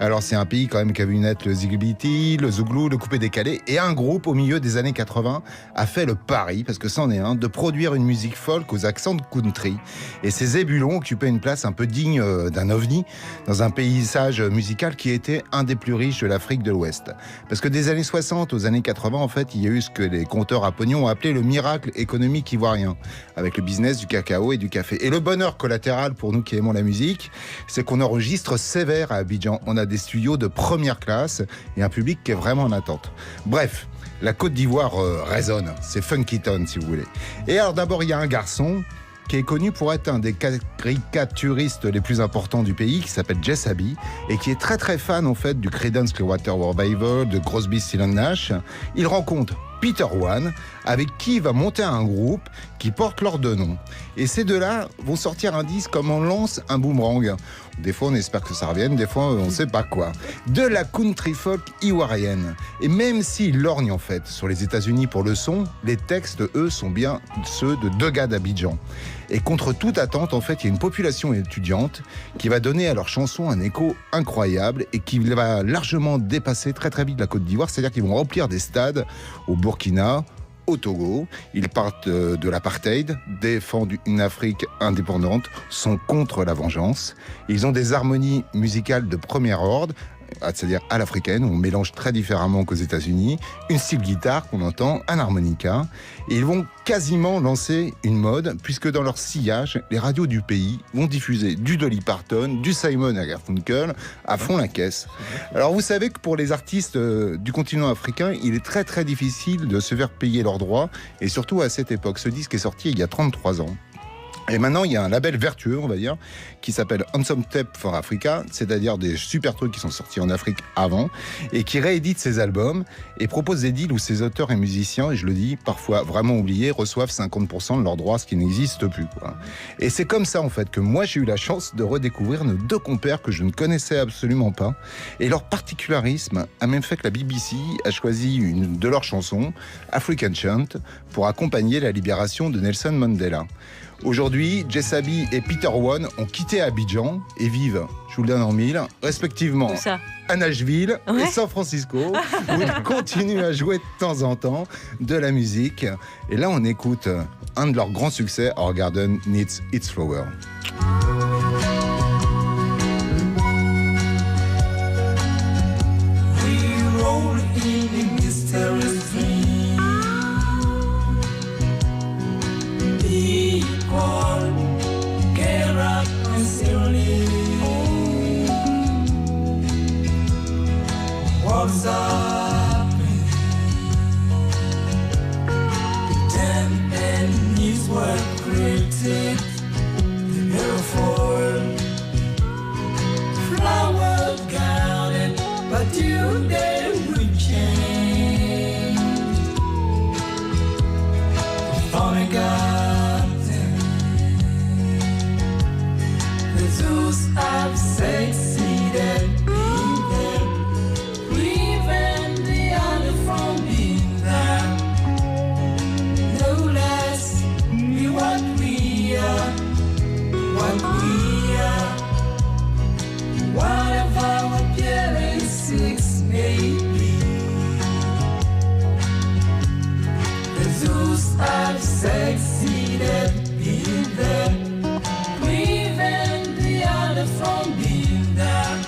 Alors c'est un pays quand même qui a vu naître le Zigibiti, le Zouglou, le coupé décalé, et un groupe au milieu des années 80 a fait le pari, parce que c'en est un, de produire une musique folk aux accents de country. Et ces zébulons occupaient une place un peu digne d'un ovni dans un paysage musical qui était un des plus riches de l'Afrique de l'Ouest. Parce que des années 60 aux années 80, en fait, il y a eu ce que les conteurs à pognon ont appelé le miracle économique ivoirien, avec le business du cacao et du café. Et le bonheur collatéral pour nous qui aimons la musique, c'est qu'on enregistre sévère à Abidjan. On a des studios de première classe et un public qui est vraiment en attente. Bref, la Côte d'Ivoire résonne. C'est Funky Town, si vous voulez. Et alors d'abord, il y a un garçon qui est connu pour être un des caricaturistes les plus importants du pays, qui s'appelle Jess Abbey, et qui est très très fan en fait du Creedence Clearwater Revival, de Crosby, Stills & Nash. Il rencontre Peter One, avec qui il va monter un groupe qui porte leurs deux noms. Et ces deux-là vont sortir un disque comme on lance un boomerang. Des fois, on espère que ça revienne, des fois, on ne sait pas quoi. De la country folk ivoirienne. Et même s'ils lorgnent, en fait, sur les États-Unis pour le son, les textes, eux, sont bien ceux de deux gars d'Abidjan. Et contre toute attente, en fait, il y a une population étudiante qui va donner à leurs chansons un écho incroyable et qui va largement dépasser très très vite la Côte d'Ivoire. C'est-à-dire qu'ils vont remplir des stades au Burkina, au Togo. Ils partent de l'apartheid, défendent une Afrique indépendante, sont contre la vengeance. Ils ont des harmonies musicales de premier ordre, c'est-à-dire à l'africaine, on mélange très différemment qu'aux États-Unis, une style guitare qu'on entend, un harmonica, et ils vont quasiment lancer une mode, puisque dans leur sillage, les radios du pays vont diffuser du Dolly Parton, du Simon & Garfunkel, à fond la caisse. Alors vous savez que pour les artistes du continent africain, il est très très difficile de se faire payer leurs droits, et surtout à cette époque. Ce disque est sorti il y a 33 ans. Et maintenant, il y a un label vertueux, on va dire, qui s'appelle Handsome Tape for Africa, c'est-à-dire des super trucs qui sont sortis en Afrique avant, et qui réédite ses albums et propose des deals où ses auteurs et musiciens, et je le dis, parfois vraiment oubliés, reçoivent 50% de leurs droits, ce qui n'existe plus, quoi. Et c'est comme ça, en fait, que moi, j'ai eu la chance de redécouvrir nos deux compères que je ne connaissais absolument pas. Et leur particularisme a même fait que la BBC a choisi une de leurs chansons, African Chant, pour accompagner la libération de Nelson Mandela. Aujourd'hui, Jess Abbey et Peter One ont quitté Abidjan et vivent, je vous le donne en mille, respectivement à Nashville et San Francisco, où ils continuent à jouer de temps en temps de la musique. Et là, on écoute un de leurs grands succès, Our Garden Needs Its Flower. What's up? Pretend and use what created the beautiful flower garden, but you they will change. On a garden, the zoos have succeeded. Whatever appearances may be, the zoos have succeeded in them, prevent the other from being there.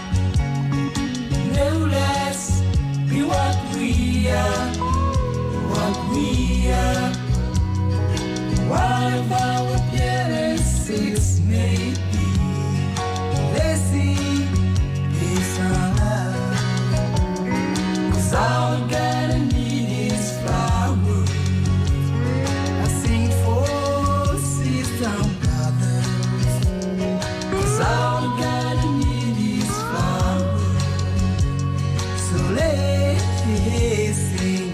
No less be what we are, what we are. Whatever appearances may be, let's see. all I'm gonna need is flowers. I sing for sister brothers, 'cause all I'm gonna need is flowers. So let's sing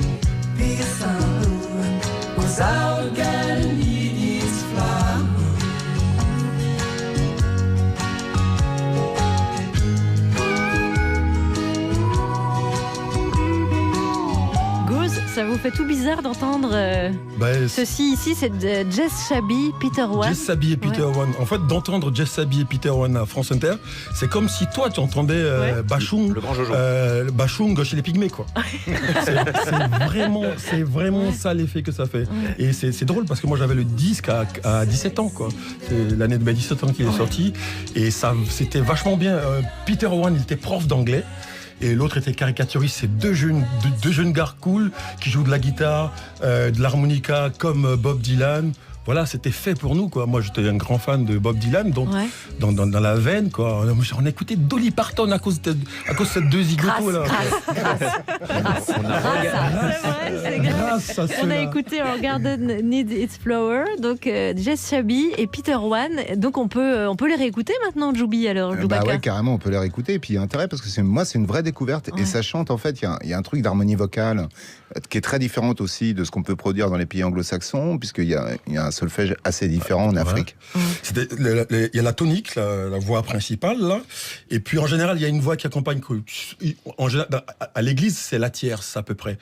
peace and love, 'cause all I'm gonna need is flowers. Ça vous fait tout bizarre d'entendre ceci ici, c'est Jess Sabi, Peter One. Jess Sabi et Peter One. En fait, d'entendre Jess Sabi et Peter One à France Inter, c'est comme si toi tu entendais Bachung, le grand Jojo. Bachung chez les Pygmées, quoi. c'est vraiment ça l'effet que ça fait. Et c'est drôle parce que moi j'avais le disque à 17 ans, quoi. C'est l'année de mes 17 ans qu'il est sorti. Et ça, c'était vachement bien. Peter One, il était prof d'anglais. Et l'autre était caricaturiste. C'est deux jeunes gars cool qui jouent de la guitare, de l'harmonica comme Bob Dylan. Voilà, c'était fait pour nous, quoi. Moi, j'étais un grand fan de Bob Dylan, donc dans la veine, quoi. On a écouté Dolly Parton à cause de ces deux zigotos là. On a écouté Our Garden Needs Its Flower, donc Jess Sabi et Peter One. Donc on peut les réécouter maintenant, Joubi, alors. Bah ouais, carrément, on peut les réécouter. Et puis il y a intérêt parce que c'est une vraie découverte. Et ça chante, en fait, il y a un truc d'harmonie vocale qui est très différente aussi de ce qu'on peut produire dans les pays anglo-saxons, puisqu'il y a un solfège assez différent en Afrique. Il y a la tonique, la voix principale, là. Et puis en général, il y a une voix qui accompagne. À l'église, c'est la tierce à peu près.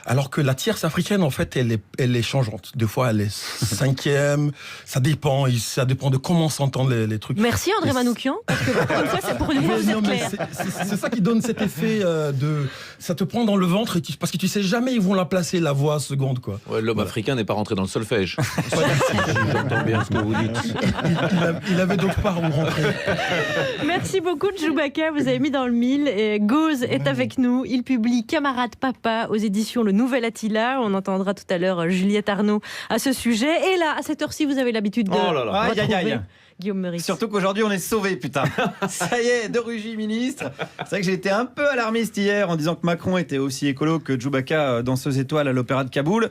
Alors que la tierce africaine, en fait, elle est changeante. Des fois, elle est cinquième. Ça dépend de comment s'entendent les trucs. Merci André Manoukian, parce que pour une fois, c'est pour une fois, vous êtes clair. C'est ça qui donne cet effet de... Ça te prend dans le ventre, parce que tu sais jamais ils vont la placer, la voix seconde, quoi. Ouais, l'homme africain n'est pas rentré dans le solfège. J'entends bien ce que vous dites. Il avait d'autre part où rentrer. Merci beaucoup, Djoubaka. Vous avez mis dans le mille. Gauze est avec nous. Il publie Camarade Papa aux éditions Le Nouvel Attila. On entendra tout à l'heure Juliette Arnaud à ce sujet. Et là, à cette heure-ci, vous avez l'habitude de retrouver Guillaume Meurice. Surtout qu'aujourd'hui, on est sauvés, putain. Ça y est, de Rugy ministre. C'est vrai que j'ai été un peu alarmiste hier en disant que Macron était aussi écolo que Djoubaka, danseuse étoile à l'Opéra de Kaboul.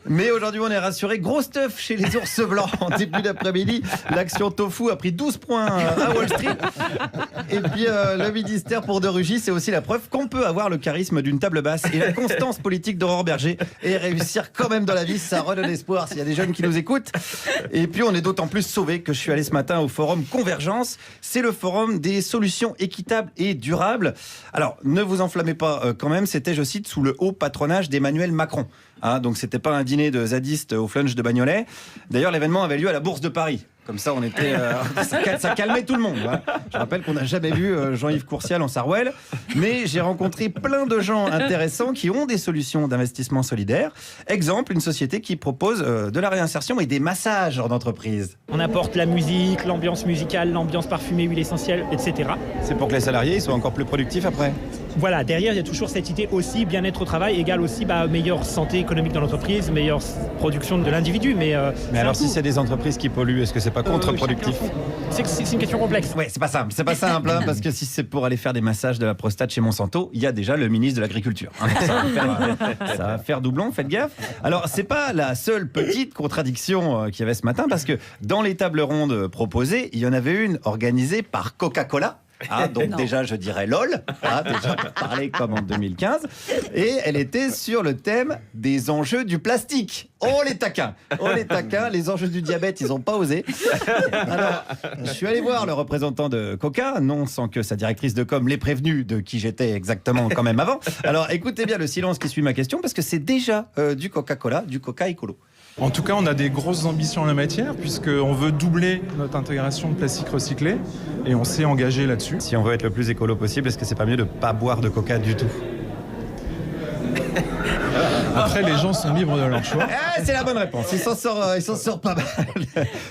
Mais aujourd'hui, on est rassurés. Gros stuff chez les ours blancs en début d'après-midi. L'action tofu a pris 12 points à Wall Street. Et puis, le ministère pour de Rugy, c'est aussi la preuve qu'on peut avoir le charisme d'une table basse et la constance politique d'Aurore Berger et réussir quand même dans la vie. Ça redonne espoir s'il y a des jeunes qui nous écoutent. Et puis, on est d'autant plus sauvés que je suis allé ce matin au forum Convergence. C'est le forum des solutions équitables et durables. Alors, ne vous enflammez pas quand même, c'était, je cite, sous le haut patronage d'Emmanuel Macron. Donc, c'était pas un dîner de zadistes au flunch de Bagnolet. D'ailleurs, l'événement avait lieu à la Bourse de Paris. Comme ça, on était, ça calmait tout le monde. Hein. Je rappelle qu'on n'a jamais vu Jean-Yves Courcial en Sarwell, mais j'ai rencontré plein de gens intéressants qui ont des solutions d'investissement solidaire. Exemple, une société qui propose de la réinsertion et des massages en entreprise. On apporte la musique, l'ambiance musicale, l'ambiance parfumée, huile essentielle, etc. C'est pour que les salariés soient encore plus productifs après. Voilà, derrière, il y a toujours cette idée aussi, bien-être au travail égale aussi meilleure santé économique dans l'entreprise, meilleure production de l'individu. Mais alors, si c'est des entreprises qui polluent, est-ce que c'est pas contre-productif? C'est une question complexe. Ouais, c'est pas simple. C'est pas simple, hein, parce que si c'est pour aller faire des massages de la prostate chez Monsanto, il y a déjà le ministre de l'Agriculture. Hein, ça va faire doublon, faites gaffe. Alors, c'est pas la seule petite contradiction qu'il y avait ce matin, parce que dans les tables rondes proposées, il y en avait une organisée par Coca-Cola. Donc déjà je dirais LOL, déjà pour parler comme en 2015, et elle était sur le thème des enjeux du plastique. Oh les taquins, les enjeux du diabète, ils n'ont pas osé. Alors je suis allé voir le représentant de Coca, non sans que sa directrice de com l'ait prévenu de qui j'étais exactement quand même avant. Alors écoutez bien le silence qui suit ma question, parce que c'est déjà du Coca-Cola, du Coca écolo. En tout cas, on a des grosses ambitions en la matière, puisqu'on veut doubler notre intégration de plastique recyclé, et on s'est engagé là-dessus. Si on veut être le plus écolo possible, est-ce que c'est pas mieux de ne pas boire de coca du tout? Après, les gens sont libres de leur choix. C'est la bonne réponse. Il s'en sort pas mal.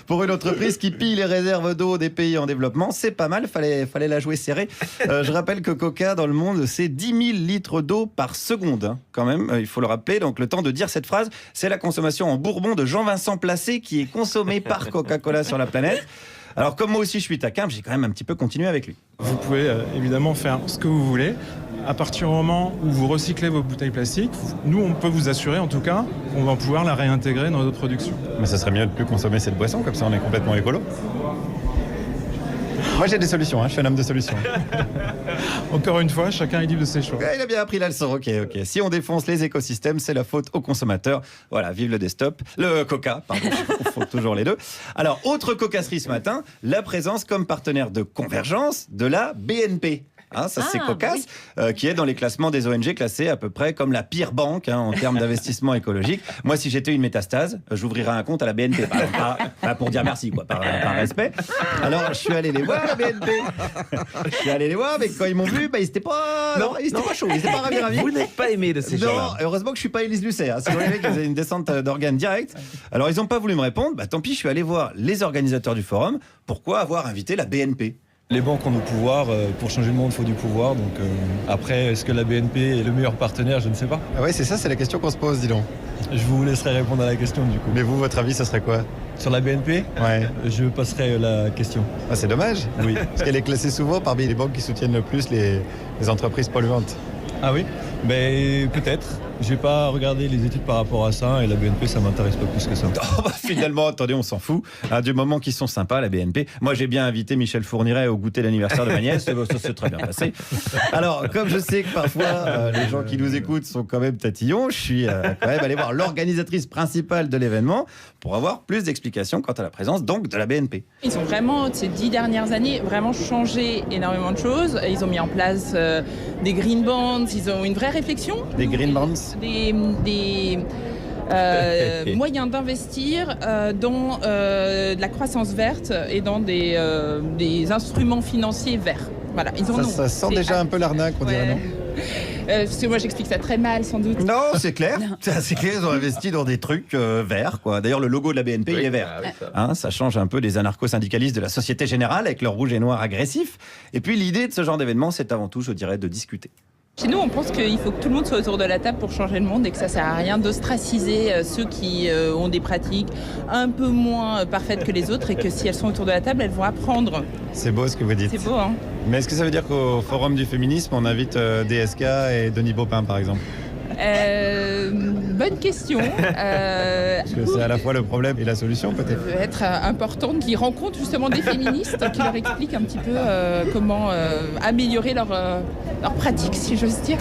Pour une entreprise qui pille les réserves d'eau des pays en développement, c'est pas mal. Fallait la jouer serrée. Je rappelle que Coca, dans le monde, c'est 10 000 litres d'eau par seconde. Hein, quand même, il faut le rappeler. Donc, le temps de dire cette phrase, c'est la consommation en bourbon de Jean-Vincent Placé qui est consommée par Coca-Cola sur la planète. Alors, comme moi aussi, je suis taquin, j'ai quand même un petit peu continué avec lui. Vous pouvez évidemment faire ce que vous voulez. à partir du moment où vous recyclez vos bouteilles plastiques, nous, on peut vous assurer, en tout cas, qu'on va pouvoir la réintégrer dans notre production. Mais ça serait mieux de plus consommer cette boisson, comme ça on est complètement écolo. Moi j'ai des solutions, je suis un homme de solutions. Encore une fois, chacun est libre de ses choix. Il a bien appris la leçon, ok. Si on défonce les écosystèmes, c'est la faute aux consommateurs. Voilà, vive le desktop. Le Coca, pardon, je confonds toujours les deux. Alors, autre cocasserie ce matin, la présence comme partenaire de Convergence de la BNP. Ça c'est cocasse, qui est dans les classements des ONG classées à peu près comme la pire banque en termes d'investissement écologique. Moi, si j'étais une métastase, j'ouvrirais un compte à la BNP, pour dire merci, quoi, par respect. Alors, je suis allé les voir, la BNP. Je suis allé les voir, mais quand ils m'ont vu, ils n'étaient pas chauds, ils n'étaient pas ravis. Vous n'êtes pas aimé de ces gens-là. Non, heureusement que je suis pas Élise Lucet. Si vous voyez qu'ils avaient une descente d'organes directe. Alors, ils n'ont pas voulu me répondre. Tant pis, je suis allé voir les organisateurs du forum. Pourquoi avoir invité la BNP ? Les banques ont du pouvoir, pour changer le monde, il faut du pouvoir. Donc après, est-ce que la BNP est le meilleur partenaire? Je ne sais pas. Ah ouais, c'est ça, c'est la question qu'on se pose, dis donc. Je vous laisserai répondre à la question du coup. Mais vous, votre avis, ça serait quoi? Sur la BNP? Ouais. Je passerai la question. Ah, c'est dommage. Oui. Parce qu'elle est classée souvent parmi les banques qui soutiennent le plus les entreprises polluantes. Ah oui? Mais peut-être. J'ai pas regardé les études par rapport à ça et la BNP ça m'intéresse pas plus que ça. Finalement, attendez, on s'en fout. Du moment qu'ils sont sympas, la BNP. Moi, j'ai bien invité Michel Fourniret au goûter d'anniversaire de ma nièce. Ça s'est très bien passé. Alors, comme je sais que parfois les gens qui nous écoutent sont quand même tatillons, je suis quand même allé voir l'organisatrice principale de l'événement pour avoir plus d'explications quant à la présence donc de la BNP. Ils ont vraiment, ces 10 dernières années, vraiment changé énormément de choses. Ils ont mis en place des green bonds, ils ont une vraie réflexion. Des green bonds? Des moyens d'investir dans de la croissance verte et dans des instruments financiers verts. Voilà, ça sent déjà un peu l'arnaque, on dirait, non? Parce que moi j'explique ça très mal sans doute. Non, c'est clair. C'est clair, ils ont investi dans des trucs verts, quoi. D'ailleurs, le logo de la BNP, il est vert. Ça change un peu des anarcho-syndicalistes de la Société Générale avec leur rouge et noir agressif. Et puis l'idée de ce genre d'événement, c'est avant tout, je dirais, de discuter. Chez nous, on pense qu'il faut que tout le monde soit autour de la table pour changer le monde et que ça sert à rien d'ostraciser ceux qui ont des pratiques un peu moins parfaites que les autres et que si elles sont autour de la table, elles vont apprendre. C'est beau ce que vous dites. C'est beau, hein. Mais est-ce que ça veut dire qu'au Forum du féminisme, on invite DSK et Denis Baupin, par exemple? Bonne question. Parce que c'est à la fois le problème et la solution, peut-être. Ça peut être important qu'ils rencontrent justement des féministes qui leur expliquent un petit peu comment améliorer leur pratique, si j'ose dire.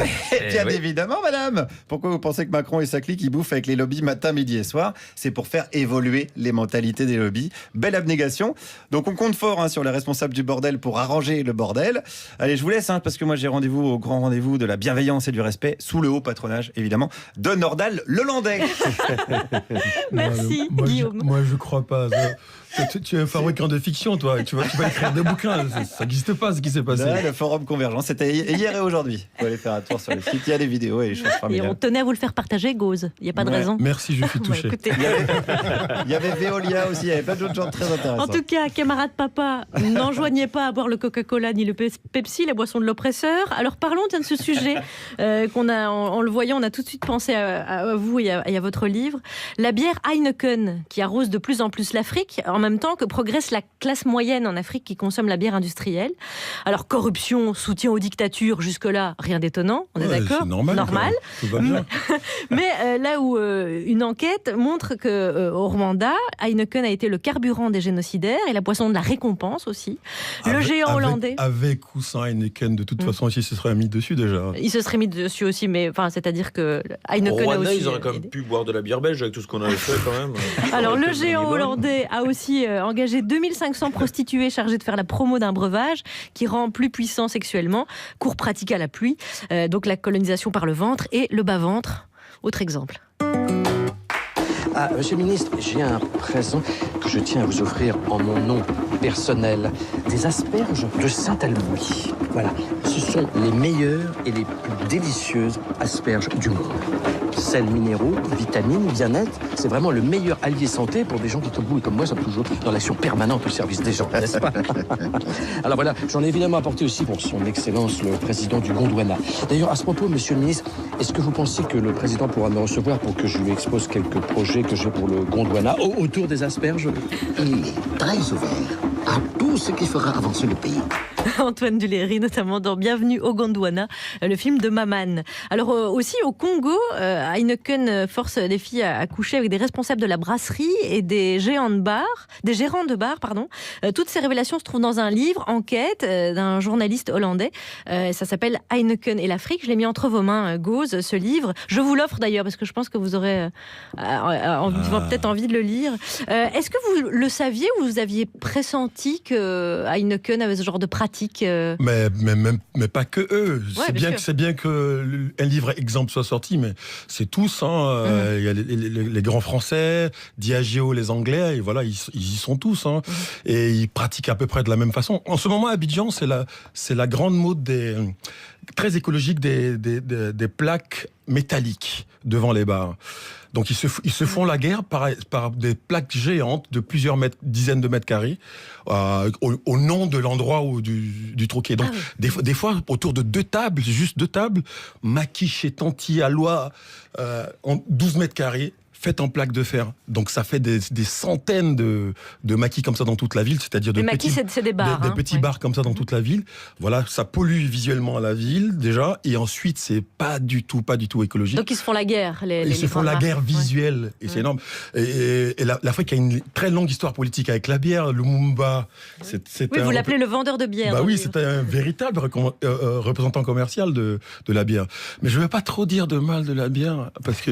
Bien évidemment, madame. Pourquoi vous pensez que Macron et sa clique, ils bouffent avec les lobbies matin, midi et soir? C'est pour faire évoluer les mentalités des lobbies. Belle abnégation. Donc on compte fort sur les responsables du bordel pour arranger le bordel. Allez, je vous laisse, parce que moi j'ai rendez-vous au grand rendez-vous de la bienveillance et du respect, sous le haut patronage, évidemment, de Nordal Lelandais. Merci, Guillaume. Moi, je crois pas. Tu es un fabricant de fiction, toi. Tu vas écrire des bouquins. Ça n'existe pas, ce qui s'est passé. Là, le forum Convergence, c'était hier et aujourd'hui. Vous allez faire un tour sur le site. Il y a des vidéos et les choses Et formidables. on tenait à vous le faire partager, Gauze. Il n'y a pas de raison. Merci, je suis touché. Écoutez. Il y avait Veolia aussi. Il y avait plein d'autres gens très intéressants. En tout cas, camarade papa, n'enjoignez pas à boire le Coca-Cola ni le Pepsi, la boisson de l'oppresseur. Alors parlons de ce sujet qu'on a, en le voyant, on a tout de suite pensé à vous et à votre livre. La bière Heineken, qui arrose de plus en plus l'Afrique, en même temps que progresse la classe moyenne en Afrique qui consomme la bière industrielle. Alors corruption, soutien aux dictatures, jusque-là, rien d'étonnant, on est d'accord? C'est normal. Tout va bien. Mais là où une enquête montre qu'au Rwanda, Heineken a été le carburant des génocidaires et la boisson de la récompense aussi. Le géant hollandais. Avec ou sans Heineken, de toute façon, il se serait mis dessus déjà. Il se serait mis dessus aussi, mais c'est-à-dire que Heineken a aussi... Ils auraient quand même pu boire de la bière belge avec tout ce qu'on avait fait quand même. Alors le géant hollandais a aussi engagé 2500 prostituées chargées de faire la promo d'un breuvage qui rend plus puissant sexuellement, cours pratique à la pluie, donc la colonisation par le ventre et le bas-ventre. Autre exemple. Ah, monsieur le ministre, j'ai un présent que je tiens à vous offrir en mon nom personnel. Des asperges de Saint-Allouis. Voilà, ce sont les meilleures et les plus délicieuses asperges du monde. Sels minéraux, vitamines, bien-être, c'est vraiment le meilleur allié santé pour des gens qui, comme vous et comme moi, sont toujours dans l'action permanente au service des gens, n'est-ce pas? Alors voilà, j'en ai évidemment apporté aussi pour son Excellence le président du Gondwana. D'ailleurs, à ce propos, monsieur le ministre, est-ce que vous pensez que le président pourra me recevoir pour que je lui expose quelques projets que j'ai pour le Gondwana autour des asperges? Il est très ouvert à tout tout ce qui fera avancer le pays. Antoine Duléry, notamment dans Bienvenue au Gondwana, le film de Maman. Alors aussi au Congo, Heineken force les filles à coucher avec des responsables de la brasserie et des gérants de bar. Toutes ces révélations se trouvent dans un livre, Enquête, d'un journaliste hollandais. Ça s'appelle Heineken et l'Afrique. Je l'ai mis entre vos mains, Gauze, ce livre. Je vous l'offre d'ailleurs parce que je pense que vous aurez peut-être envie de le lire. Est-ce que vous le saviez ou vous aviez pressenti que Heineken avait ce genre de pratique? Mais pas que eux. Ouais, c'est bien que un livre exemple soit sorti, mais c'est tous. Il y a les grands Français, Diageo, les Anglais, et voilà, ils y sont tous. Et ils pratiquent à peu près de la même façon. En ce moment, à Abidjan, c'est la grande mode très écologique des plaques métalliques devant les bars. Donc ils se font la guerre par des plaques géantes de plusieurs dizaines de mètres carrés au nom de l'endroit ou du troquet. Donc des fois autour de juste deux tables, maquiche et tanti à loi en 12 mètres carrés, faites en plaques de fer. Donc ça fait des centaines de maquis comme ça dans toute la ville, c'est-à-dire les maquis, c'est des bars, des petits bars comme ça dans toute la ville. Voilà, ça pollue visuellement la ville déjà, et ensuite c'est pas du tout écologique. Donc ils se font la guerre. Ils se font la guerre visuelle, et c'est énorme. Et l'Afrique a une très longue histoire politique avec la bière. Lumumba, vous l'appelez le vendeur de bière. Bah oui, c'était un véritable représentant commercial de la bière. Mais je ne veux pas trop dire de mal de la bière parce que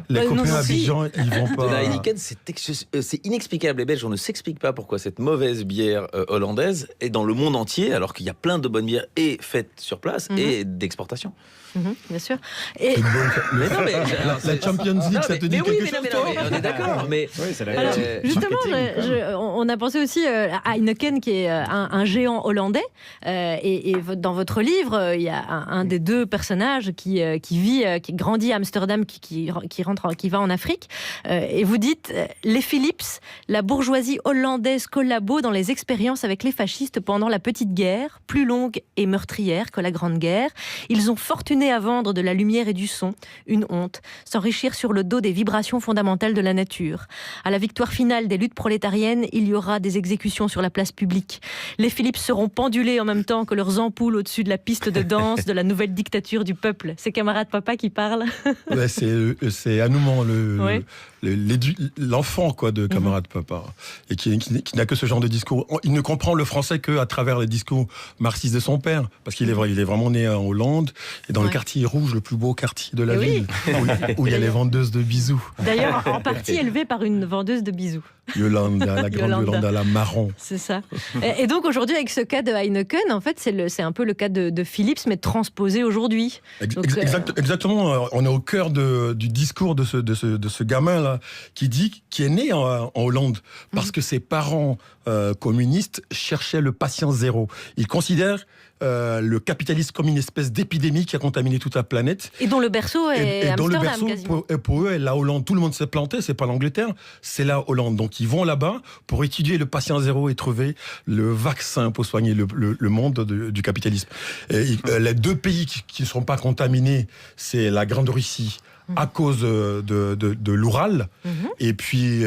les copains Abidjan, ils vont pas. De la Heineken, c'est inexplicable. Les Belges, on ne s'explique pas pourquoi cette mauvaise bière hollandaise est dans le monde entier, alors qu'il y a plein de bonnes bières et faites sur place et d'exportation. Bien sûr. Et... la Champions League, ça te dit quelque chose, toi ? On est d'accord. Mais justement, on a pensé aussi à Heineken, qui est un géant hollandais. Et dans votre livre, il y a un des deux personnages qui grandit à Amsterdam, qui va en Afrique. Et vous dites, les Philips, la bourgeoisie hollandaise collabo dans les expériences avec les fascistes pendant la Petite Guerre, plus longue et meurtrière que la Grande Guerre. Ils ont fortuné à vendre de la lumière et du son, une honte, s'enrichir sur le dos des vibrations fondamentales de la nature. À la victoire finale des luttes prolétariennes, il y aura des exécutions sur la place publique. Les Philips seront pendulés en même temps que leurs ampoules au-dessus de la piste de danse de la nouvelle dictature du peuple. C'est camarade papa qui parle. Ouais, c'est Anouman, l'enfant quoi de camarade papa, et qui n'a que ce genre de discours. Il ne comprend le français qu'à travers les discours marxistes de son père, parce qu'il est vraiment né en Hollande, et dans le quartier rouge, le plus beau quartier de la ville, où il y a les vendeuses de bisous. D'ailleurs, en partie élevée par une vendeuse de bisous. Yolanda, la grande Yolanda, la marron. C'est ça. Et donc aujourd'hui, avec ce cas de Heineken, en fait, c'est un peu le cas de Philips, mais transposé aujourd'hui. Exactement. On est au cœur du discours de ce gamin-là, qui est né en Hollande, parce que ses parents communistes cherchaient le patient zéro. Ils considèrent le capitalisme comme une espèce d'épidémie qui a contaminé toute la planète. Et dont le berceau est Amsterdam, pour eux, la Hollande, tout le monde s'est planté, c'est pas l'Angleterre, c'est la Hollande. Donc ils vont là-bas pour étudier le patient zéro et trouver le vaccin pour soigner le monde du capitalisme. Et les deux pays qui ne sont pas contaminés, c'est la Grande Russie, à cause de l'Oural, et puis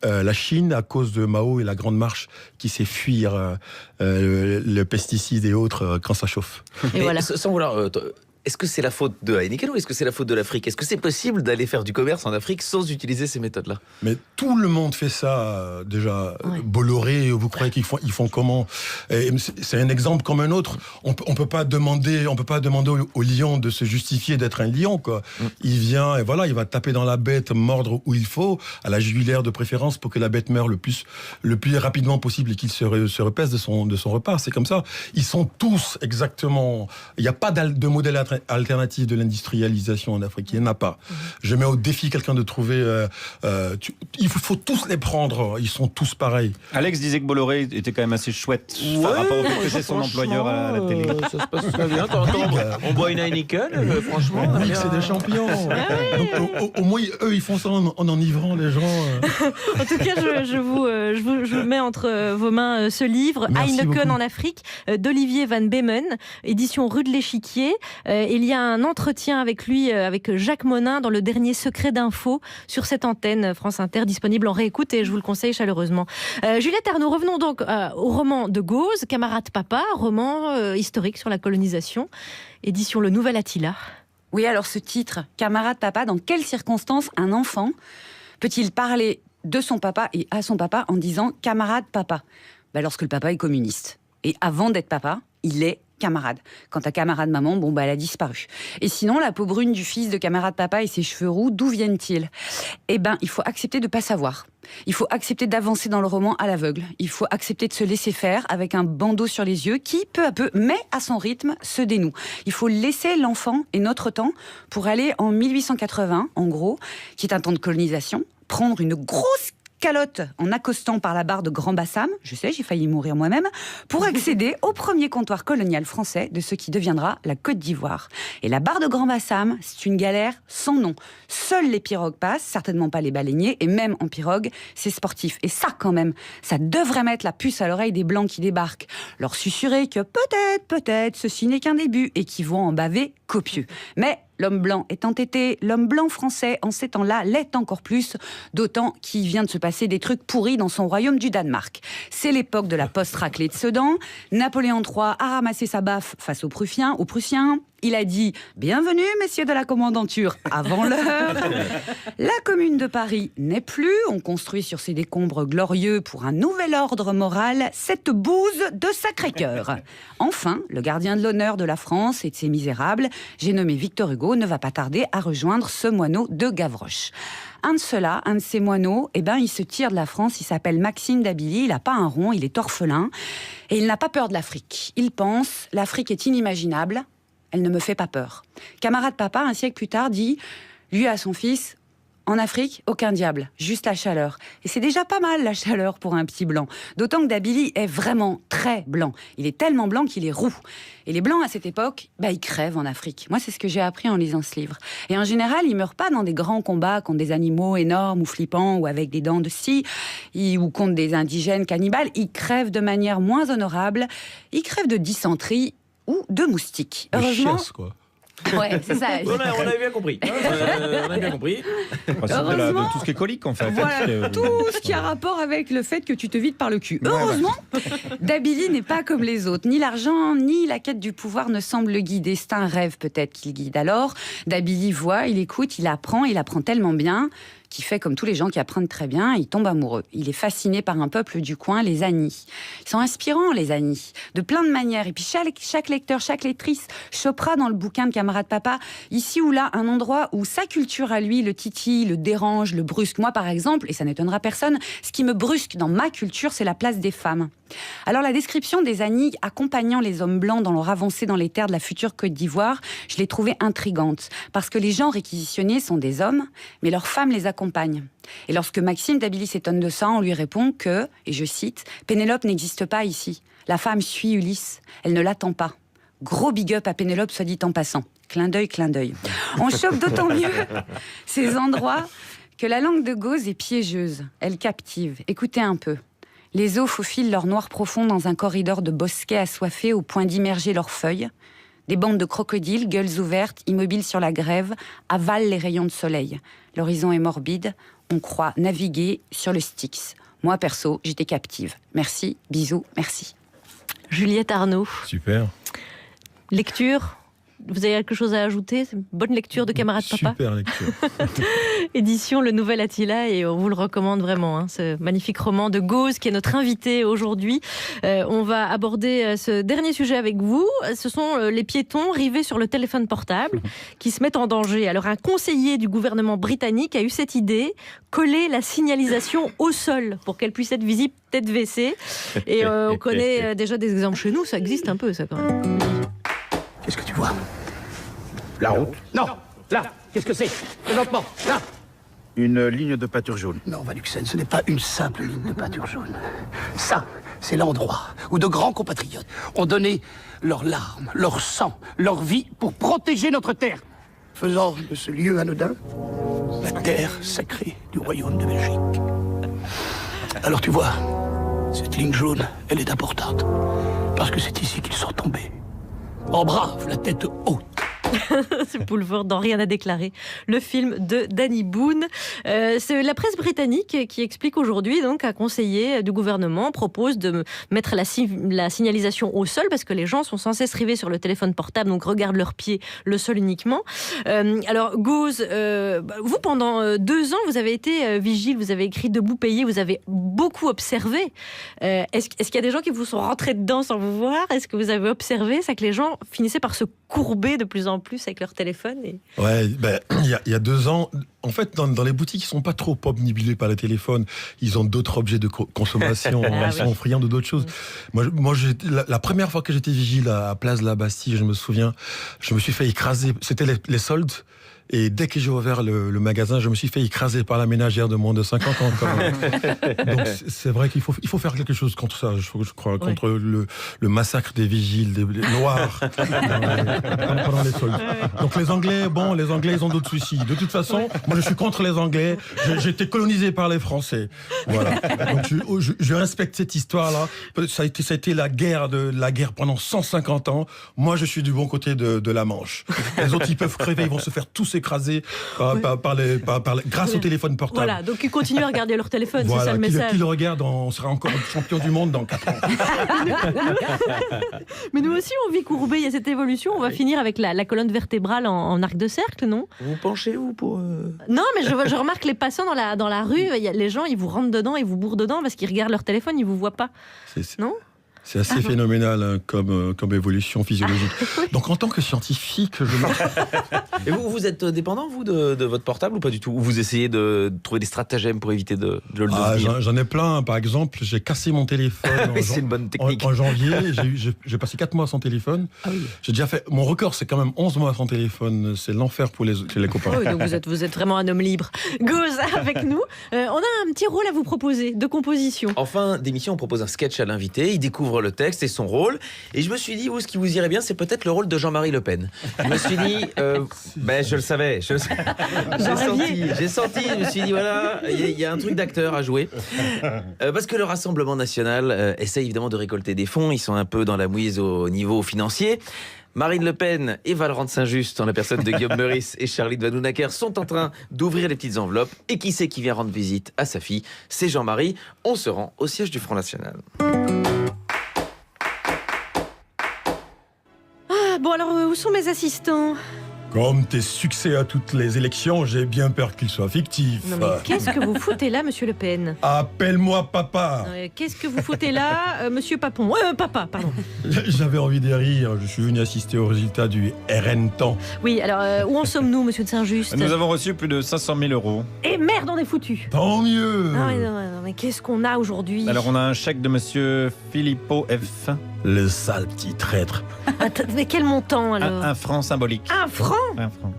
la Chine à cause de Mao et la Grande Marche qui sait fuir le pesticide et autres quand ça chauffe. Et voilà. Sans vouloir... Est-ce que c'est la faute de Heineken ou est-ce que c'est la faute de l'Afrique ? Est-ce que c'est possible d'aller faire du commerce en Afrique sans utiliser ces méthodes-là ? Mais tout le monde fait ça déjà. Ouais. Bolloré, vous croyez qu'ils font comment ? Et c'est un exemple comme un autre. On peut pas demander au lion de se justifier d'être un lion, quoi. Il vient et voilà, il va taper dans la bête, mordre où il faut, à la jugulaire de préférence, pour que la bête meure le plus rapidement possible et qu'il se repaisse de son repas. C'est comme ça. Ils sont tous exactement. Il n'y a pas de modèle alternative de l'industrialisation en Afrique, il n'y en a pas. Je mets au défi quelqu'un de trouver... il faut tous les prendre, ils sont tous pareils. Alex disait que Bolloré était quand même assez chouette par rapport au fait que c'est son employeur à la télé. Ça se passe très bien. On boit une Heineken, franchement. Oui, c'est des champions. Donc, au moins, eux, ils font ça en enivrant les gens. En tout cas, je vous mets entre vos mains ce livre, Heineken en Afrique, d'Olivier Van Beemen, édition Rue de l'Échiquier. Il y a un entretien avec lui, avec Jacques Monin, dans le dernier Secret d'Info, sur cette antenne France Inter, disponible en réécoute, et je vous le conseille chaleureusement. Juliette Arnaud, revenons donc au roman de Gauze, Camarade Papa, roman historique sur la colonisation, édition Le Nouvel Attila. Oui, alors ce titre, Camarade Papa, dans quelles circonstances un enfant peut-il parler de son papa et à son papa en disant « camarade papa » ? Lorsque le papa est communiste. Et avant d'être papa, il est camarade. Quant à camarade maman, elle a disparu. Et sinon, la peau brune du fils de camarade papa et ses cheveux roux, d'où viennent-ils ? Il faut accepter de ne pas savoir. Il faut accepter d'avancer dans le roman à l'aveugle. Il faut accepter de se laisser faire avec un bandeau sur les yeux qui, peu à peu, mais à son rythme, se dénoue. Il faut laisser l'enfant et notre temps pour aller en 1880, en gros, qui est un temps de colonisation, prendre une grosse calotte en accostant par la barre de Grand Bassam, je sais, j'ai failli mourir moi-même, pour accéder au premier comptoir colonial français de ce qui deviendra la Côte d'Ivoire. Et la barre de Grand Bassam, c'est une galère sans nom. Seuls les pirogues passent, certainement pas les baleiniers, et même en pirogue, c'est sportif. Et ça, quand même, ça devrait mettre la puce à l'oreille des Blancs qui débarquent, leur susurrer que peut-être, ceci n'est qu'un début, et qui vont en baver copieux. Mais l'homme blanc est entêté, l'homme blanc français, en ces temps-là, l'est encore plus, d'autant qu'il vient de se passer des trucs pourris dans son royaume du Danemark. C'est l'époque de la post-raclée de Sedan. Napoléon III a ramassé sa baffe face aux Prussiens. Il a dit « Bienvenue, messieurs de la commandanture, avant l'heure ». La commune de Paris n'est plus. On construit sur ses décombres glorieux pour un nouvel ordre moral cette bouse de Sacré-Cœur. Enfin, le gardien de l'honneur de la France et de ses misérables, j'ai nommé Victor Hugo, ne va pas tarder à rejoindre ce moineau de Gavroche. Un de ces moineaux, il se tire de la France, il s'appelle Maxime d'Abilly, il n'a pas un rond, il est orphelin, et il n'a pas peur de l'Afrique. Il pense, l'Afrique est inimaginable, elle ne me fait pas peur. Camarade Papa, un siècle plus tard, dit, lui à son fils, en Afrique, aucun diable, juste la chaleur. Et c'est déjà pas mal, la chaleur, pour un petit blanc. D'autant que D'Abilly est vraiment très blanc. Il est tellement blanc qu'il est roux. Et les blancs, à cette époque, ils crèvent en Afrique. Moi, c'est ce que j'ai appris en lisant ce livre. Et en général, ils meurent pas dans des grands combats contre des animaux énormes ou flippants ou avec des dents de scie, ou contre des indigènes cannibales. Ils crèvent de manière moins honorable. Ils crèvent de dysenterie ou de moustiques. Heureusement... Chiasse, quoi. Ouais, c'est ça. On avait bien compris. De tout ce qui est colique, en fait. Voilà, tout ce qui a rapport avec le fait que tu te vides par le cul. Heureusement, D'Abilly n'est pas comme les autres. Ni l'argent, ni la quête du pouvoir ne semblent le guider. C'est un rêve peut-être qu'il guide. Alors, D'Abilly voit, il écoute, il apprend tellement bien qui fait comme tous les gens qui apprennent très bien, il tombe amoureux. Il est fasciné par un peuple du coin, les Anis. Ils sont inspirants, les Anis, de plein de manières. Et puis chaque lecteur, chaque lectrice chopera dans le bouquin de Camarade Papa, ici ou là, un endroit où sa culture à lui le titille, le dérange, le brusque. Moi, par exemple, et ça n'étonnera personne, ce qui me brusque dans ma culture, c'est la place des femmes. Alors la description des Anis accompagnant les hommes blancs dans leur avancée dans les terres de la future Côte d'Ivoire, je l'ai trouvée intrigante, parce que les gens réquisitionnés sont des hommes, mais leurs femmes les accompagnent. Et lorsque Maxime d'Abilly s'étonne de ça, on lui répond que, et je cite, « Pénélope n'existe pas ici. La femme suit Ulysse. Elle ne l'attend pas. » Gros big up à Pénélope, soit dit en passant. Clin d'œil, clin d'œil. On chope d'autant mieux ces endroits que la langue de Gauze est piégeuse. Elle captive. Écoutez un peu. Les eaux faufilent leur noir profond dans un corridor de bosquets assoiffés au point d'immerger leurs feuilles. Des bandes de crocodiles, gueules ouvertes, immobiles sur la grève, avalent les rayons de soleil. L'horizon est morbide, on croit naviguer sur le Styx. Moi, perso, j'étais captive. Merci, bisous, merci. Juliette Arnaud. Super. Lecture, vous avez quelque chose à ajouter? C'est une bonne lecture de Camarade Papa. Super lecture. Édition Le Nouvel Attila, et on vous le recommande vraiment, ce magnifique roman de Gauze qui est notre invité aujourd'hui. On va aborder ce dernier sujet avec vous. Ce sont les piétons rivés sur le téléphone portable qui se mettent en danger. Alors un conseiller du gouvernement britannique a eu cette idée, coller la signalisation au sol pour qu'elle puisse être visible tête baissée. Et on connaît déjà des exemples chez nous, ça existe un peu ça quand même. Qu'est-ce que tu vois? La route? Non, là. Qu'est-ce que c'est? Présentement, là. Une ligne de pâture jaune. Non, Van Luxen, ce n'est pas une simple ligne de pâture jaune. Ça, c'est l'endroit où de grands compatriotes ont donné leurs larmes, leur sang, leur vie pour protéger notre terre, faisant de ce lieu anodin la terre sacrée du royaume de Belgique. Alors tu vois, cette ligne jaune, elle est importante, parce que c'est ici qu'ils sont tombés. En brave, la tête haute, C'est Poulvord dans Rien à déclarer, le film de Danny Boone. C'est la presse britannique qui explique aujourd'hui, donc, un conseiller du gouvernement propose de mettre la signalisation au sol parce que les gens sont sans cesse rivés sur le téléphone portable, donc regardent leurs pieds, le sol uniquement. Alors, Gauze, vous, pendant 2 ans, vous avez été vigile, vous avez écrit Debout payé, vous avez beaucoup observé. Est-ce qu'il y a des gens qui vous sont rentrés dedans sans vous voir? Est-ce que vous avez observé ça, que les gens finissaient par se courber de plus en plus avec leur téléphone Ouais, il y a 2 ans, en fait, dans les boutiques, ils sont pas trop obnubilés par les téléphones. Ils ont d'autres objets de consommation. Ils sont friands de d'autres choses. Moi, la première fois que j'étais vigile à Place de la Bastille, je me souviens, je me suis fait écraser. C'était les soldes. Et dès que j'ai ouvert le magasin, je me suis fait écraser par la ménagère de moins de 50 ans. Donc c'est vrai qu'il faut faire quelque chose contre ça, je crois, contre le massacre des vigiles, des noirs, pendant les soldes. Donc les Anglais, ils ont d'autres soucis. De toute façon, moi je suis contre les Anglais. J'ai été colonisé par les Français. Voilà. Donc je respecte cette histoire-là. Ça a été la guerre pendant 150 ans. Moi je suis du bon côté de la Manche. Les autres, ils peuvent crever, ils vont se faire tous écrasés grâce au téléphone portable. Voilà, donc ils continuent à regarder leur téléphone, voilà, c'est ça le message. Qui le regarde, on sera encore champion du monde dans 4 ans. Mais nous aussi, on vit courbé, il y a cette évolution. On va finir avec la colonne vertébrale en arc de cercle, non? Vous penchez où pour... Non, mais je remarque les passants dans la rue, les gens, ils vous rentrent dedans, ils vous bourrent dedans parce qu'ils regardent leur téléphone, ils vous voient pas. Non? C'est assez phénoménal comme évolution physiologique. Donc en tant que scientifique, Et vous êtes dépendant, vous, de votre portable ou pas du tout? Ou vous essayez de trouver des stratagèmes pour éviter de le devenir? J'en ai plein. Par exemple, j'ai cassé mon téléphone c'est une bonne technique. En janvier. J'ai passé 4 mois sans téléphone. J'ai déjà fait... Mon record, c'est quand même 11 mois sans téléphone. C'est l'enfer pour les copains. Oui, donc vous êtes vraiment un homme libre. Gauze avec nous. On a un petit rôle à vous proposer, de composition. En fin d'émission, on propose un sketch à l'invité. Il découvre le texte et son rôle. Et je me suis dit, ce qui vous irait bien, c'est peut-être le rôle de Jean-Marie Le Pen. Je me suis dit, je le savais. J'ai senti, je me suis dit, voilà, il y a un truc d'acteur à jouer. Parce que le Rassemblement National essaye évidemment de récolter des fonds. Ils sont un peu dans la mouise au niveau financier. Marine Le Pen et Valorant Saint-Just, en la personne de Guillaume Meurice et Charline Vanhoenacker, sont en train d'ouvrir les petites enveloppes. Et qui c'est qui vient rendre visite à sa fille? C'est Jean-Marie. On se rend au siège du Front National. Bon, alors, où sont mes assistants? Comme tes succès à toutes les élections, j'ai bien peur qu'ils soient fictifs. Non mais qu'est-ce que vous foutez là, monsieur Le Pen? Appelle-moi papa. Qu'est-ce que vous foutez là, monsieur Papon? Papa, pardon. J'avais envie de rire, je suis venu assister au résultat du RN Temps. Oui, alors, où en sommes-nous, monsieur de Saint-Just? Nous avons reçu plus de 500 000 €. Et merde, on est foutus. Tant mieux. Non, mais qu'est-ce qu'on a aujourd'hui? Alors on a un chèque de monsieur Philippot F. Le sale petit traître. Mais quel montant alors? Un franc symbolique. Un franc? Un franc.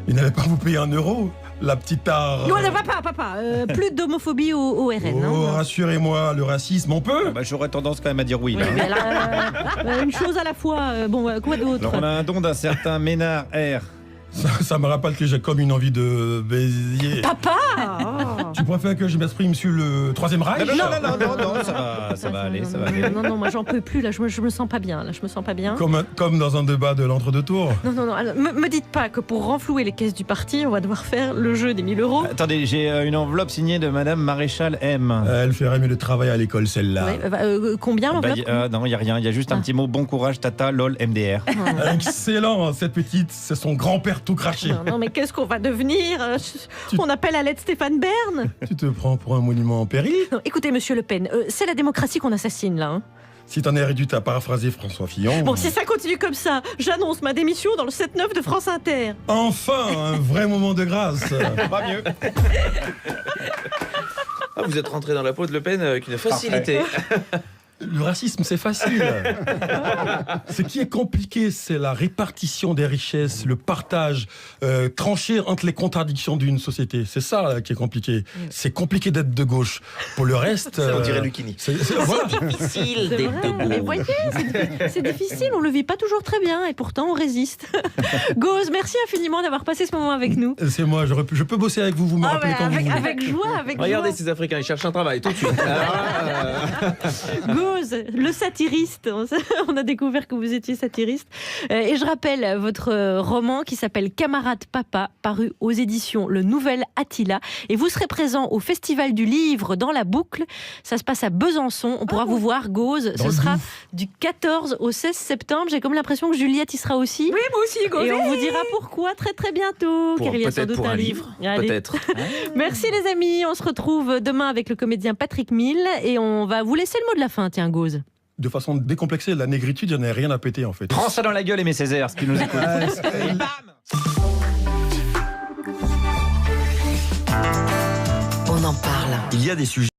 Il n'allait pas vous payer 1 €, la petite art. Non, papa. Plus d'homophobie au RN. Oh, rassurez-moi, le racisme, on peut? J'aurais tendance quand même à dire oui. Là. Mais là, une chose à la fois. Quoi d'autre? Alors on a un don d'un certain Ménard R. Ça me rappelle que j'ai comme une envie de baiser. Papa! Tu préfères que je m'exprime sur le Troisième Reich? Non, ça va aller. Non, moi j'en peux plus, là, je me sens pas bien, Comme dans un débat de l'entre-deux-tours. Non, alors, me dites pas que pour renflouer les caisses du parti, on va devoir faire le jeu des 1 000 €. Attendez, j'ai une enveloppe signée de Madame Maréchal M. Elle ferait mieux de travail à l'école, celle-là. Combien l'enveloppe? Non, il n'y a rien, il y a juste un petit mot, bon courage, tata, lol, MDR. Excellent, cette petite, c'est son grand-père tout craché. Non, mais qu'est-ce qu'on va devenir? On appelle à l'aide Stéphane Bern? Tu te prends pour un monument en péril? Non, écoutez, monsieur Le Pen, c'est la démocratie qu'on assassine, là. Si t'en es réduit à paraphraser François Fillon... Bon, si ça continue comme ça, j'annonce ma démission dans le 7-9 de France Inter. Enfin, un vrai moment de grâce. Pas mieux. Vous êtes rentré dans la peau de Le Pen avec une facilité. Le racisme, c'est facile. Ce qui est compliqué, c'est la répartition des richesses, le partage, trancher entre les contradictions d'une société. C'est ça là, qui est compliqué. C'est compliqué d'être de gauche. Pour le reste... on dirait Lucchini. C'est difficile d'être de gauche. Mais voyez, c'est difficile, on le vit pas toujours très bien et pourtant on résiste. Gauze, merci infiniment d'avoir passé ce moment avec nous. C'est moi, je peux bosser avec vous, vous me rappelez quand vous voulez. Avec joie, Regardez ces Africains, ils cherchent un travail tout de suite. Gauze, Gauze, le satiriste. On a découvert que vous étiez satiriste. Et je rappelle votre roman qui s'appelle Camarade Papa, paru aux éditions Le Nouvel Attila. Et vous serez présent au Festival du Livre dans la Boucle. Ça se passe à Besançon. On pourra vous voir, Gauze. Ce sera du 14 au 16 septembre. J'ai comme l'impression que Juliette y sera aussi. Oui, moi aussi, Gauze. Et on vous dira pourquoi très très bientôt. Car il y a sans doute pour un livre. Allez. Peut-être. Merci les amis. On se retrouve demain avec le comédien Patrick Mille. Et on va vous laisser le mot de la fin. Tiens, Gauze. De façon décomplexée, la négritude, j'en ai rien à péter en fait. Prends ça dans la gueule, Aimé Césaire, ce qui nous écoute. Et bam. On en parle. Il y a des sujets